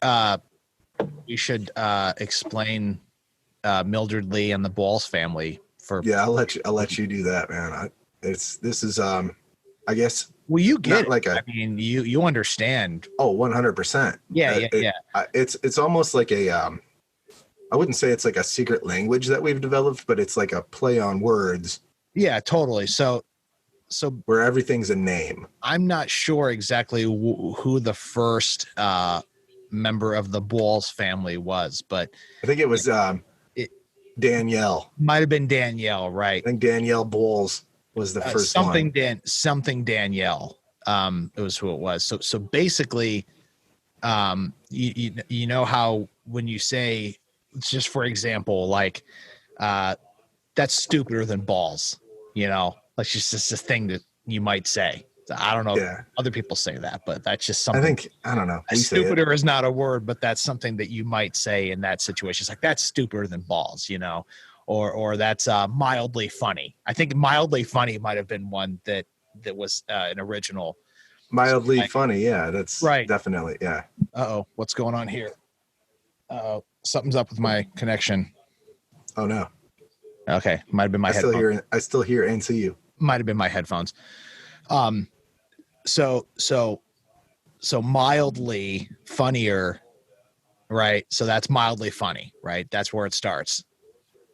explain Mildred Lee and the Bualls family for. Yeah, I'll let you do that, man. This is I guess. Well, you get it. Like I mean, you understand. Oh, 100%. Yeah. It's almost like a I wouldn't say it's like a secret language that we've developed, but it's like a play on words. Yeah, totally. So where everything's a name. I'm not sure exactly who the first member of the Bualls family was, but I think it was Danielle. Might have been Danielle, right? I think Danielle Bualls was the first something one. Something Danielle. It was who it was. So basically, you know how when you say, just for example, like that's stupider than balls, you know, like just a thing that you might say. I don't know if other people say that, but that's just something. I don't know. Stupider is not a word, but that's something that you might say in that situation. It's like, that's stupider than balls, you know, or that's mildly funny. I think mildly funny might have been one that was an original. Mildly funny. Yeah, that's right. Definitely. Yeah. Uh-oh, what's going on here? Uh-oh, something's up with my connection. Oh no. Okay, might have been my headphones. I still hear and see you. Might have been my headphones. So mildly funnier, right? So that's mildly funny, right? That's where it starts.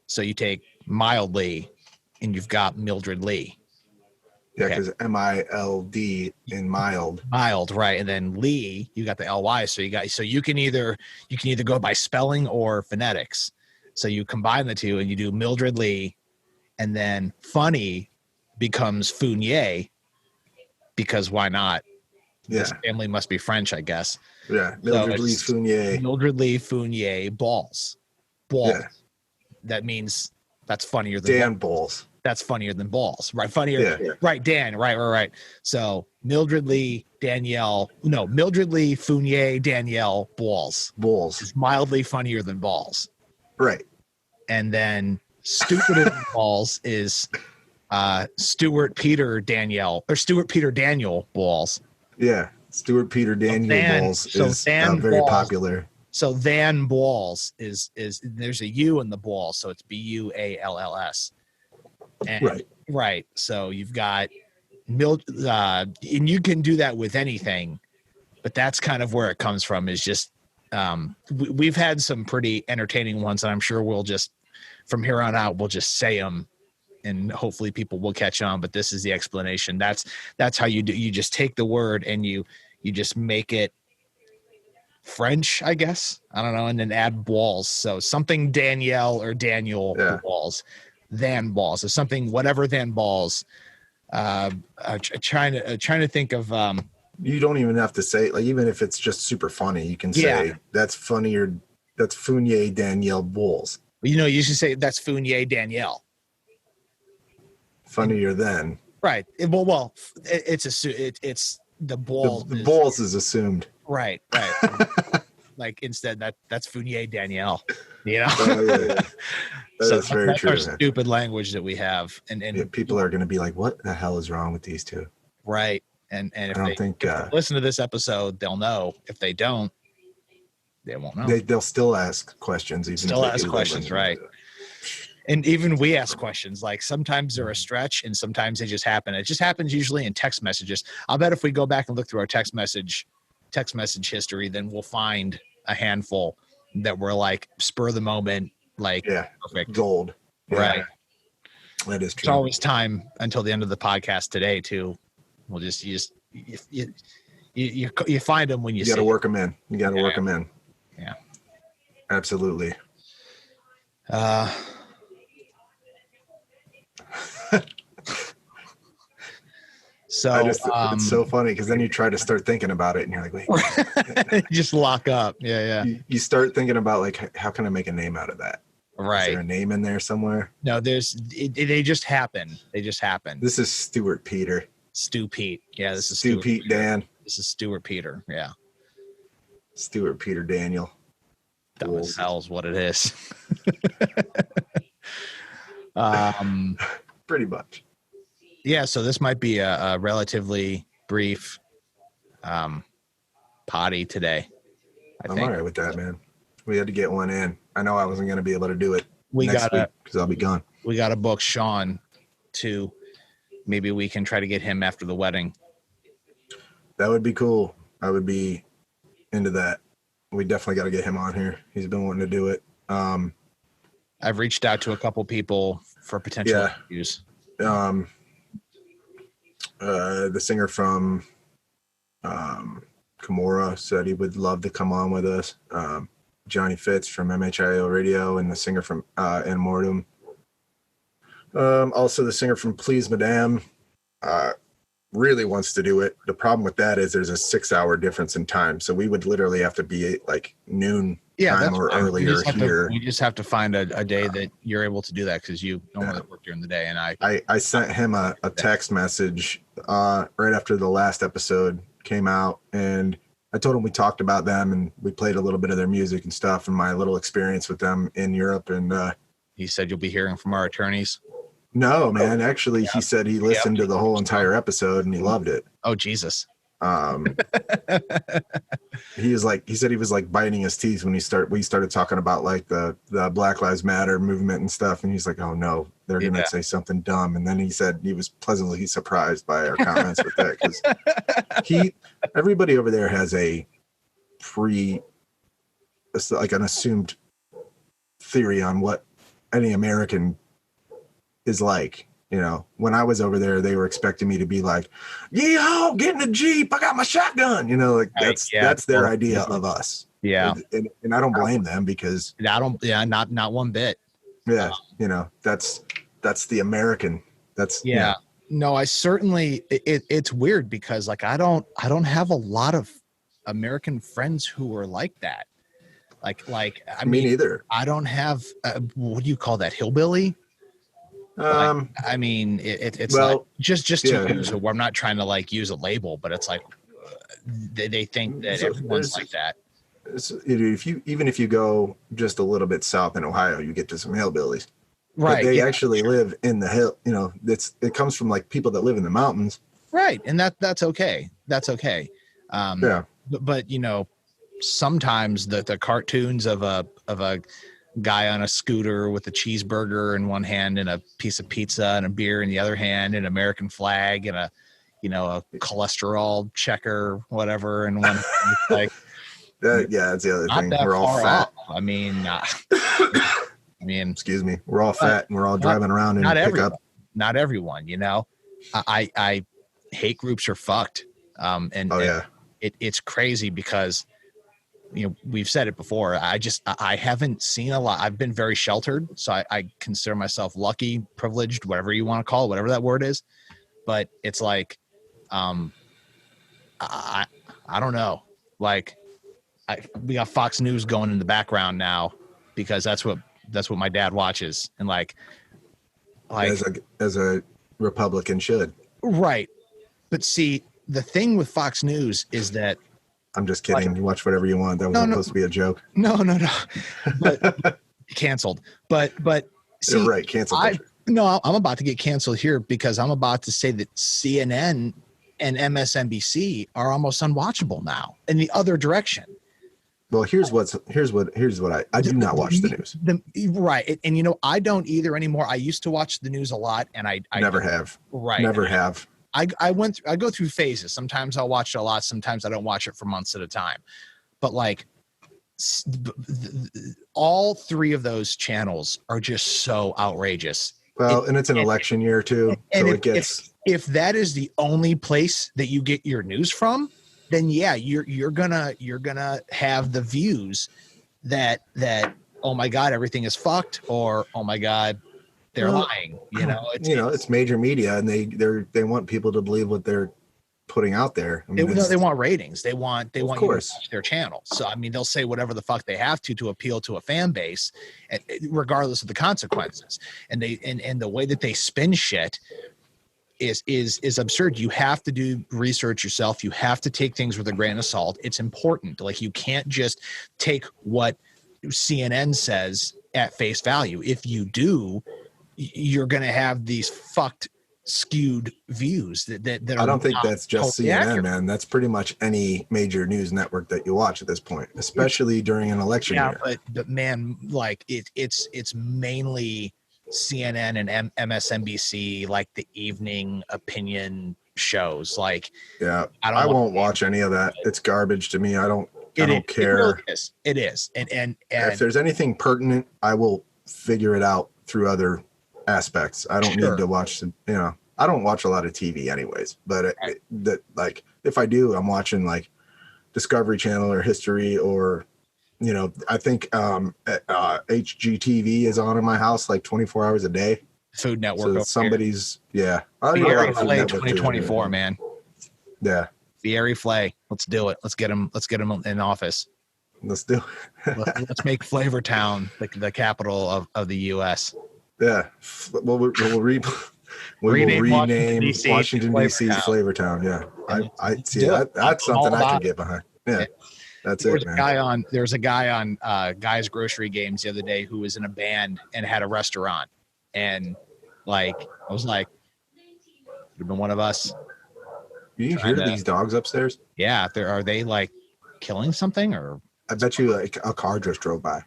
So you take mildly and you've got Mildred Lee. Yeah, because MILD in mild. Mild, right? And then Lee, you got the LY. So you can either go by spelling or phonetics. So you combine the two and you do Mildred Lee, and then funny becomes Fournier, because why not? Yeah. This family must be French, I guess. Yeah. Mildred Lee Fournier. Mildred Lee Fournier Bualls. Yeah. That means that's funnier than Dan Bualls. That's funnier than balls, right? Funnier, yeah. Right? Dan, right. So Mildred Lee Fournier Danielle Bualls is mildly funnier than balls, right? And then stupider than balls is Stuart Peter Danielle Bualls. Yeah, Stuart Peter Daniel Bualls is very popular. So Van Bualls is there's a U in the ball, so it's Bualls. And, right. So you've got and you can do that with anything, but that's kind of where it comes from. Is just we've had some pretty entertaining ones, and I'm sure we'll just from here on out we'll just say them, and hopefully people will catch on. But this is the explanation. That's how you do. You just take the word and you just make it French, I guess. I don't know, and then add balls. So something Danielle or Daniel balls. Than balls or something, whatever than balls. Trying to think of. You don't even have to say, like, even if it's just super funny, you can say that's funnier. That's Fournier Danielle Bualls. You know, you should say that's Fournier Danielle. Funnier than. Right. It's the balls. The balls is assumed. Right. Like instead that's Fournier Danielle. You know. Yeah. That's very true. Our stupid language that we have, and people are going to be like, "What the hell is wrong with these two?" Right, and if they listen to this episode, they'll know. If they don't, they won't know. They'll still ask questions. Right? And even we ask questions. Like sometimes they're a stretch, and sometimes they just happen. It just happens usually in text messages. I'll bet if we go back and look through our text message history, then we'll find a handful that were like spur of the moment. Like perfect gold, right? That is true. It's always time until the end of the podcast today too. We'll you find them when you got to work them in. You got to work them in. Yeah, absolutely. So it's so funny because then you try to start thinking about it and you're like, wait, you just lock up. Yeah. You start thinking about like, how can I make a name out of that? Right. Is there a name in there somewhere? No, they just happen. This is Stuart Peter. Stu Pete. Yeah, this is Stu Pete Dan. This is Stuart Peter. Yeah. Stuart Peter Daniel. Dumb as hell is what it is. Pretty much. Yeah, so this might be a relatively brief potty today. I'm all right with that, man. We had to get one in. I know I wasn't going to be able to do it next week because I'll be gone. We got to book Sean too. Maybe we can try to get him after the wedding. That would be cool. I would be into that. We definitely got to get him on here. He's been wanting to do it. I've reached out to a couple people for potential interviews. The singer from Kimura said he would love to come on with us. Johnny Fitz from MHIO Radio and the singer from In Mortem. Also the singer from Please Madame really wants to do it. The problem with that is there's a 6-hour difference in time. So we would literally have to be like noon time or earlier here. You just have to find a day that you're able to do that because you normally work during the day. And I sent him a text message right after the last episode came out, and I told him we talked about them and we played a little bit of their music and stuff and my little experience with them in Europe. And he said you'll be hearing from our attorneys. No, man. Actually, he said he listened to the whole entire episode and he loved it. Oh, Jesus. He said he was like biting his teeth when we started talking about like the Black Lives Matter movement and stuff. And he's like, oh no, they're going to say something dumb. And then he said he was pleasantly surprised by our comments with that. Cause everybody over there has an assumed theory on what any American is like. You know, when I was over there, they were expecting me to be like, yeehaw, get in the Jeep, I got my shotgun. You know, like that's their idea of us. Yeah. And I don't blame them because not one bit. Yeah. You know, that's the American. That's No, I certainly it's weird because like I don't have a lot of American friends who are like that. Like I mean, me neither. I don't have what do you call that, hillbilly? I mean, it's like just to use it. I'm not trying to like use a label, but it's like they think that everyone's like that. If you go just a little bit south in Ohio, you get to some hillbillies. Right. But they actually live in the hill. You know, it comes from like people that live in the mountains. Right, and that's okay. That's okay. But you know, sometimes the cartoons of a guy on a scooter with a cheeseburger in one hand and a piece of pizza and a beer in the other hand and an American flag and a cholesterol checker, whatever. And one like, that's the other thing. We're all fat. I mean, excuse me. We're all fat and we're all driving around in a pickup. Not everyone, you know, I hate groups are fucked. It's crazy because, you know, we've said it before. I haven't seen a lot. I've been very sheltered. So I consider myself lucky, privileged, whatever you want to call it, whatever that word is. But it's like, I don't know. Like we got Fox News going in the background now because that's what my dad watches. And like as a Republican should. Right. But see, the thing with Fox News is that, I'm just kidding. You watch whatever you want. That was supposed to be a joke. No. But canceled. But see, you're right. Canceled. I'm about to get canceled here because I'm about to say that CNN and MSNBC are almost unwatchable now in the other direction. Well, here's what I do not watch the news. Right. And you know, I don't either anymore. I used to watch the news a lot and I never have. Right. Never have. I go through phases. Sometimes I'll watch it a lot. Sometimes I don't watch it for months at a time. But like all three of those channels are just so outrageous. Well, and it's an election year too. And so if that is the only place that you get your news from, then yeah, you're gonna have the views that oh my God, everything is fucked, or oh my God, they're lying. You know, it's major media, and they want people to believe what they're putting out there. I mean, they want ratings. They want you to watch their channel. So I mean, they'll say whatever the fuck they have to appeal to a fan base, regardless of the consequences. And the way that they spin shit is absurd. You have to do research yourself. You have to take things with a grain of salt. It's important. Like you can't just take what CNN says at face value. If you do, you're going to have these fucked skewed views that are I don't think that's just totally CNN, accurate. man. That's pretty much any major news network that you watch at this point, especially during an election year. But man, like it's mainly CNN and MSNBC, like the evening opinion shows. Like, yeah, I won't watch any of that. It's garbage to me. I don't care. It really is. It is. And if there's anything pertinent, I will figure it out through other aspects. I don't need to watch I don't watch a lot of TV anyways, but like if I do, I'm watching like Discovery Channel or History or I think HGTV is on in my house like 24 hours a day. Food Network. So somebody's Fieri Flay 2024, man. Yeah. Fieri Flay. Let's do it. Let's get him in office. Let's do it. Let's make Flavortown the capital of the U.S. Yeah. We'll rename Washington, D.C. Flavortown. Yeah. I see that. That's something I can get behind. Yeah. That's it, man. There was a guy on Guy's Grocery Games the other day who was in a band and had a restaurant. And like, I was like, could have been one of us. You hear these dogs upstairs? Yeah. Are they like killing something or? I bet you like a car just drove by.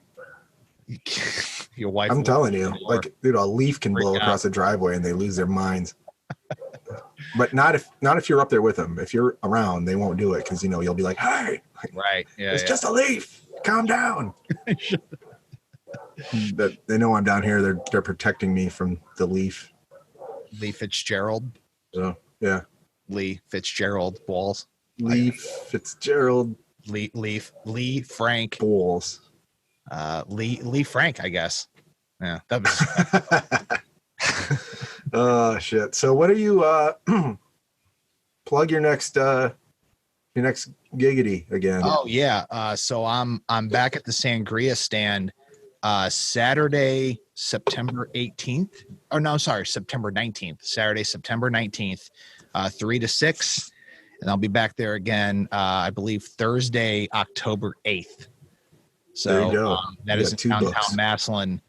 Your wife. I'm telling you, like, dude, a leaf can blow across the driveway and they lose their minds. But not if you're up there with them. If you're around, they won't do it because you'll be like, "Hey, right? Yeah, it's just a leaf. Calm down." But they know I'm down here. They're protecting me from the leaf. Lee Fitzgerald. So yeah, Lee Fitzgerald Bualls. Lee Fitzgerald. Lee Frank Bualls. Lee Frank, I guess. Yeah, that was. Oh shit! So what are you? Plug your next giggity again. Oh yeah. So I'm back at the Sangria stand. Saturday, September 18th. Oh no, sorry, September 19th. Saturday, September 19th, 3 to 6, and I'll be back there again. I believe Thursday, October 8th. So there you go. That is in downtown Massillon,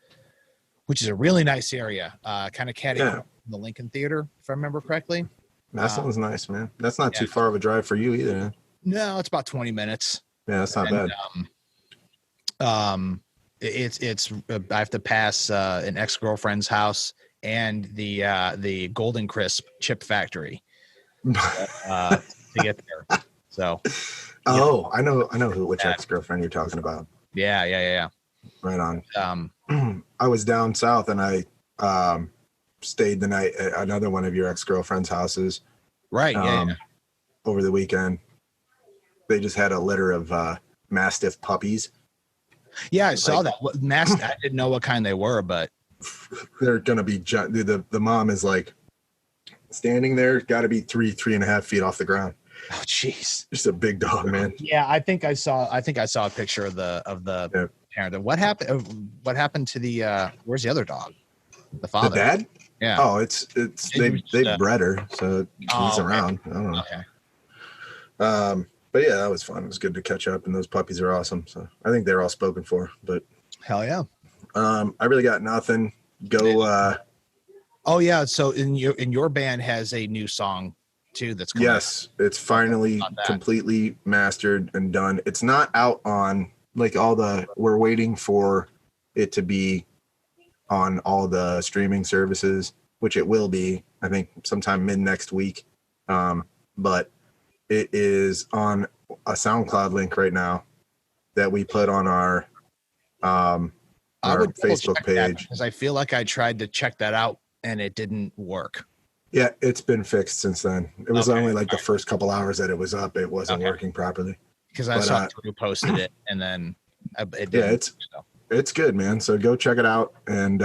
which is a really nice area. Kind of catty from the Lincoln Theater, if I remember correctly. Massillon's nice, man. That's not too far of a drive for you either. Man. No, it's about 20 minutes. Yeah, that's not bad. It's I have to pass an ex-girlfriend's house and the Golden Crisp chip factory to get there. So I know which ex-girlfriend you're talking about. Yeah. Right on. I was down south and I stayed the night at another one of your ex-girlfriend's houses. Right. Over the weekend. They just had a litter of Mastiff puppies. Yeah, I saw that. I didn't know what kind they were, but they're gonna be the mom is like standing there, got to be 3.5 feet off the ground. Oh, jeez, just a big dog, man. Yeah, I think I saw a picture of the parent. What happened? What happened to the? Where's the other dog? The father. The dad? Yeah. Oh, it's they bred her, so he's around. I don't know. Okay. But yeah, that was fun. It was good to catch up, and those puppies are awesome. So I think they're all spoken for. But hell yeah. I really got nothing. Go. Oh yeah. So in your band has a new song too. That's coming. Yes, it's finally completely mastered and done. It's not out on like we're waiting for it to be on all the streaming services, which it will be, I think sometime mid next week. But it is on a SoundCloud link right now that we put on our Facebook page. Because I feel like I tried to check that out and it didn't work. Yeah, it's been fixed since then. It was only like the first couple hours that it was up. It wasn't working properly. Because I saw Drew posted it and then it didn't. Yeah, it's good, man. So go check it out and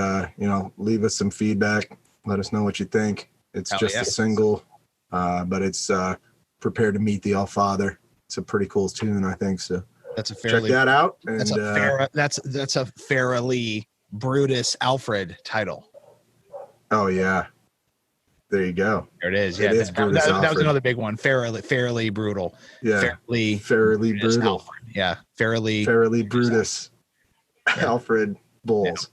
leave us some feedback. Let us know what you think. It's just a single, but it's Prepared to Meet the Allfather. It's a pretty cool tune, I think. So check that out. And that's a Farrelly Brutus Alfred title. Oh yeah, there you go. There it is. Yeah, that was another big one. Fairly brutal. Yeah, fairly brutal. Alfred. Yeah, fairly Brutus. Alfred Bualls.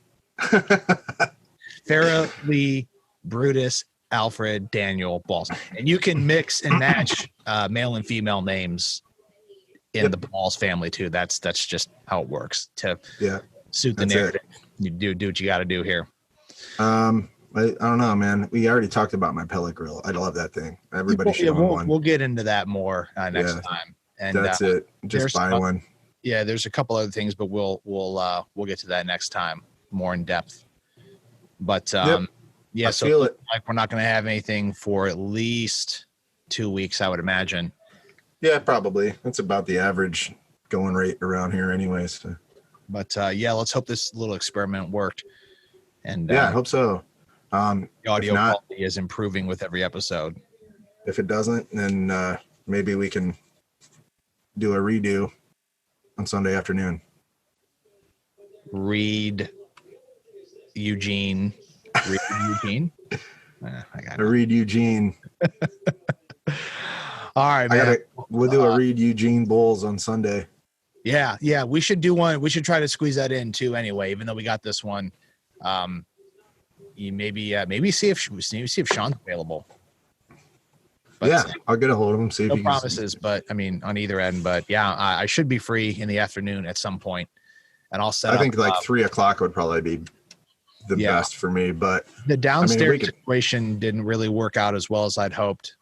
Fairly Brutus Alfred, Daniel, Bualls. And you can mix and match male and female names in the Bualls family too. That's just how it works to suit the narrative. You do what you got to do here. I don't know, man. We already talked about my pellet grill. I love that thing. Everybody should own one. We'll get into that more next time. And that's it. Just buy one. Yeah, there's a couple other things, but we'll get to that next time more in depth. But so like we're not going to have anything for at least 2 weeks, I would imagine. Yeah, probably. That's about the average going rate around here, anyways. So. But let's hope this little experiment worked. And I hope so. The audio quality is improving with every episode. If it doesn't, then maybe we can do a redo on Sunday afternoon. Read Eugene. Read Eugene. All right, man. We'll do a Read Eugene Bualls on Sunday. Yeah. We should do one. We should try to squeeze that in too. Anyway, even though we got this one. You maybe see if Sean's available. But, I'll get a hold of him. See if no promises, but I mean on either end. But I should be free in the afternoon at some point, and I'll set. I think like 3:00 would probably be the best for me. But the downstairs situation didn't really work out as well as I'd hoped.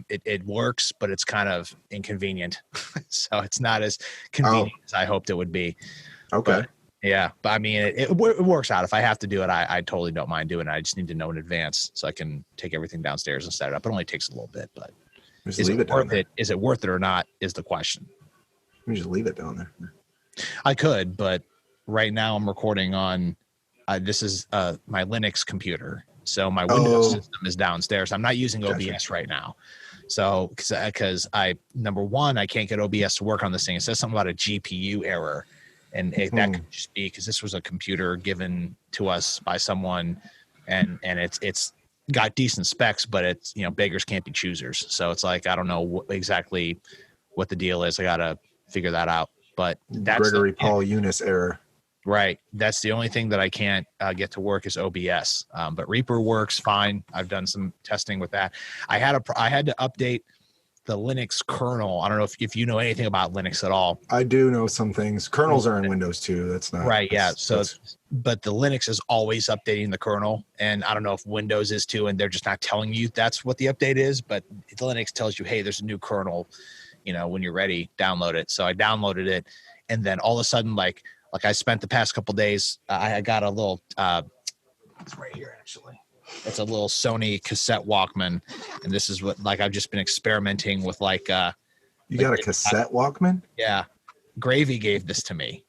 It works, but it's kind of inconvenient, so it's not as convenient as I hoped it would be. Okay. But I mean, it works out. If I have to do it, I totally don't mind doing it. I just need to know in advance so I can take everything downstairs and set it up. It only takes a little bit, but is it worth it? Is it worth it or not is the question. You just leave it down there. I could, but right now I'm recording on, this is my Linux computer. So my Windows system is downstairs. I'm not using OBS right now. So, because number one, I can't get OBS to work on this thing. It says something about a GPU error. And that could just be because this was a computer given to us by someone, and it's got decent specs, but it's beggars can't be choosers. So it's like I don't know exactly what the deal is. I gotta figure that out. But that's Gregory Paul Eunice error. Right. That's the only thing that I can't get to work is OBS. But Reaper works fine. I've done some testing with that. I had to update the Linux kernel. I don't know if you know anything about Linux at all. I do know some things. Kernels are in Windows too. That's not right. Yeah. But the Linux is always updating the kernel, and I don't know if Windows is too, and they're just not telling you that's what the update is. But the Linux tells you, hey, there's a new kernel. When you're ready, download it. So I downloaded it, and then all of a sudden, like I spent the past couple of days, I got a little. It's right here actually. It's a little Sony cassette Walkman, and this is what I've just been experimenting with. You got a cassette Walkman? Yeah, Gravy gave this to me.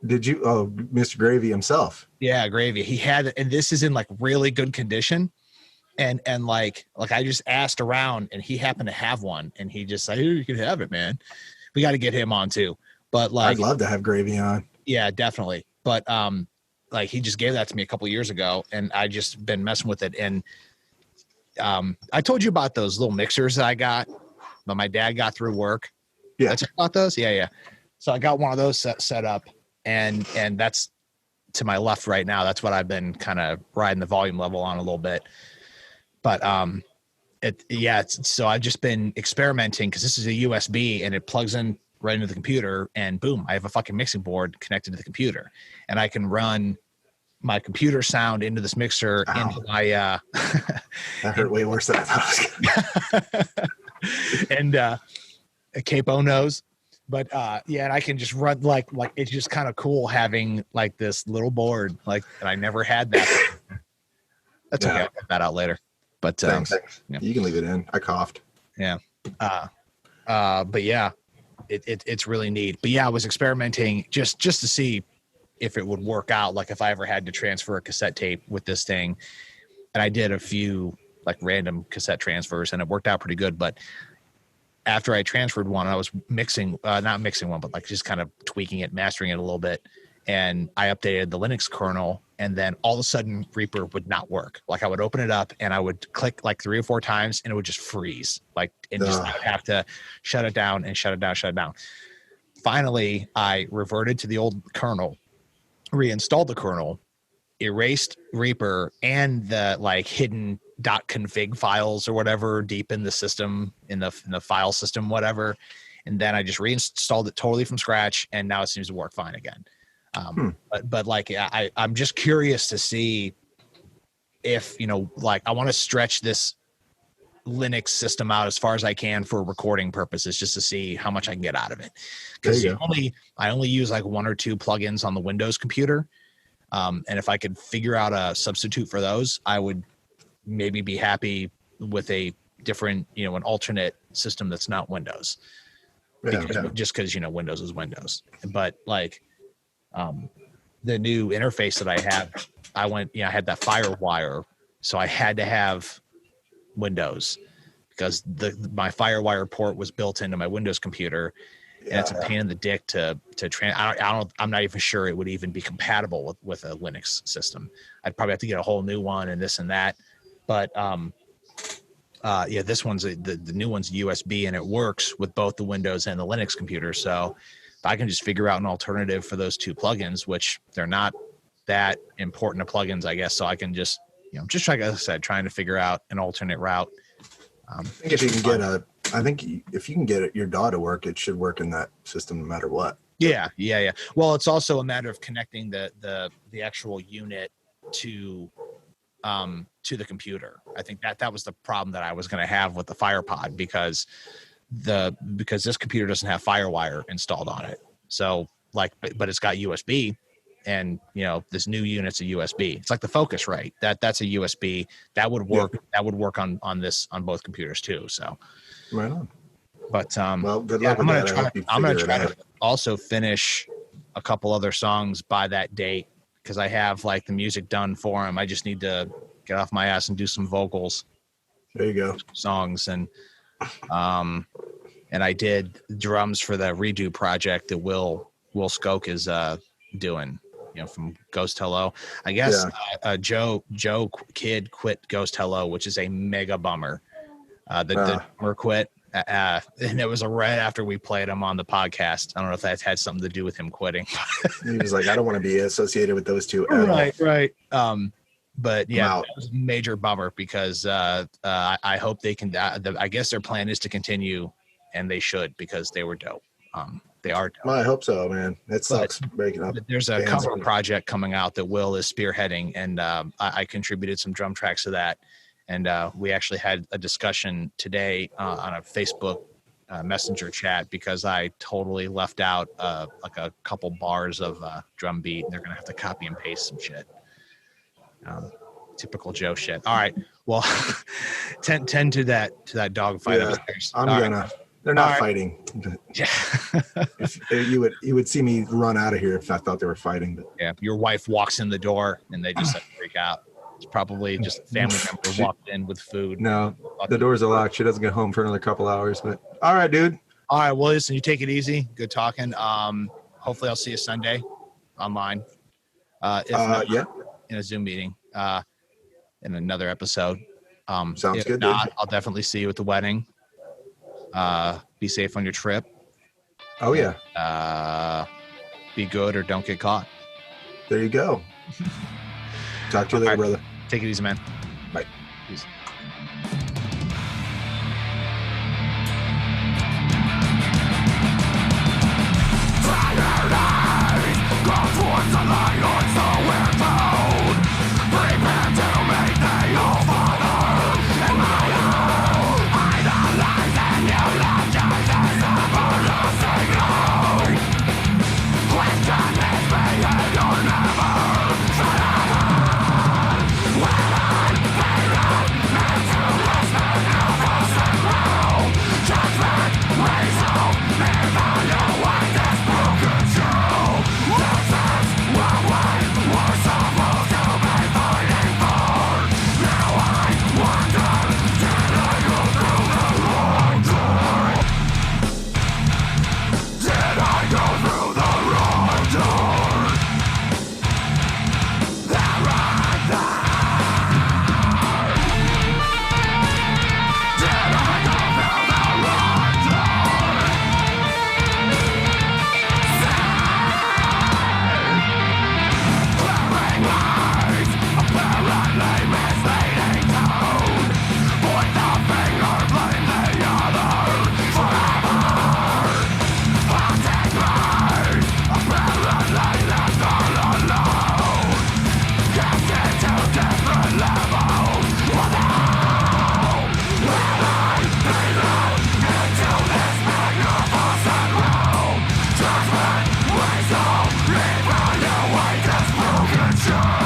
Did you? Oh, Mr. Gravy himself. Yeah, Gravy. He had it, and this is in really good condition. And I just asked around, and he happened to have one, and he just said, "Hey, you can have it, man." We got to get him on too. But I'd love to have Gravy on. Yeah, definitely. But he just gave that to me a couple of years ago, and I just been messing with it. And I told you about those little mixers that I got, but my dad got through work. Yeah, I talked about those. Yeah. So I got one of those set up, and that's to my left right now. That's what I've been kind of riding the volume level on a little bit. But so I've just been experimenting because this is a USB and it plugs in right into the computer, and boom, I have a fucking mixing board connected to the computer, and I can run my computer sound into this mixer. Ow. Into my that hurt way worse than I thought it was gonna. And Capo knows, but and I can just run like it's just kind of cool having this little board and I never had that. That's okay. I'll cut that out later. But thanks. Yeah. You can leave it in. I coughed. Yeah. But yeah. It's really neat. But yeah, I was experimenting just to see if it would work out. If I ever had to transfer a cassette tape with this thing, and I did a few random cassette transfers, and it worked out pretty good. But after I transferred one, I was not mixing one, but just kind of tweaking it, mastering it a little bit. And I updated the Linux kernel, and then all of a sudden Reaper would not work. I would open it up and I would click 3 or 4 times and it would just freeze. I would have to shut it down and shut it down. Finally, I reverted to the old kernel, reinstalled the kernel, erased Reaper and the hidden .config files or whatever deep in the system, in the file system, whatever. And then I just reinstalled it totally from scratch, and now it seems to work fine again. But like, I'm just curious to see if, like, I want to stretch this Linux system out as far as I can for recording purposes, just to see how much I can get out of it. Because I only use like 1 or 2 plugins on the Windows computer. And if I could figure out a substitute for those, I would maybe be happy with a different, an alternate system that's not Windows. Just because, Windows is Windows. But like, the new interface that I have, I had that FireWire, so I had to have Windows because my FireWire port was built into my Windows computer, and it's a pain in the dick to I'm not even sure it would even be compatible with a Linux system. I'd probably have to get a whole new one and this and that. But this one's the new one's USB, and it works with both the Windows and the Linux computer. So if I can just figure out an alternative for those 2 plugins, which they're not that important to plugins, I guess. So I can just, just like I said, trying to figure out an alternate route. I think if you can get your DAW to work, it should work in that system no matter what. Yeah. Well, it's also a matter of connecting the actual unit to the computer. I think that was the problem that I was going to have with the FirePod, because this computer doesn't have FireWire installed on it. So like, but it's got USB, and this new unit's a USB. It's like the Focusrite. That's a USB that would work. Yeah. That would work on both computers too. So right on. But well, good luck. I'm gonna try to also finish a couple other songs by that date, because I have like the music done for them. I just need to get off my ass and do some vocals. There you go. Songs and I did drums for the redo project that Will Skoke is doing, from Ghost Hello. I guess Joe Kidd quit Ghost Hello, which is a mega bummer. The drummer quit, and it was right after we played him on the podcast. I don't know if that had something to do with him quitting. He was like, I don't want to be associated with those two. Right. But yeah, that was a major bummer, because I hope they can. I guess their plan is to continue, and they should, because they were dope. They are dope. Well, I hope so, man. It sucks breaking up. There's a cover project coming out that Will is spearheading, and I contributed some drum tracks to that. And we actually had a discussion today on a Facebook messenger chat, because I totally left out like a couple bars of drum beat, and they're gonna have to copy and paste some shit. Typical Joe shit. All right. Well, tend to that dog fight upstairs. They're not fighting. Yeah. you would see me run out of here if I thought they were fighting. But. Yeah. Your wife walks in the door and they just freak out. It's probably just a family member walked in with food. No, the doors are locked. She doesn't get home for another couple hours. But all right, dude. All right. Well, listen, you take it easy. Good talking. Hopefully I'll see you Sunday online. If not, in a Zoom meeting, in another episode. Sounds good. Not, I'll definitely see you at the wedding. Be safe on your trip. Oh yeah. Be good or don't get caught. There you go. Talk to you later, brother. Take it easy, man. Bye. Peace. die.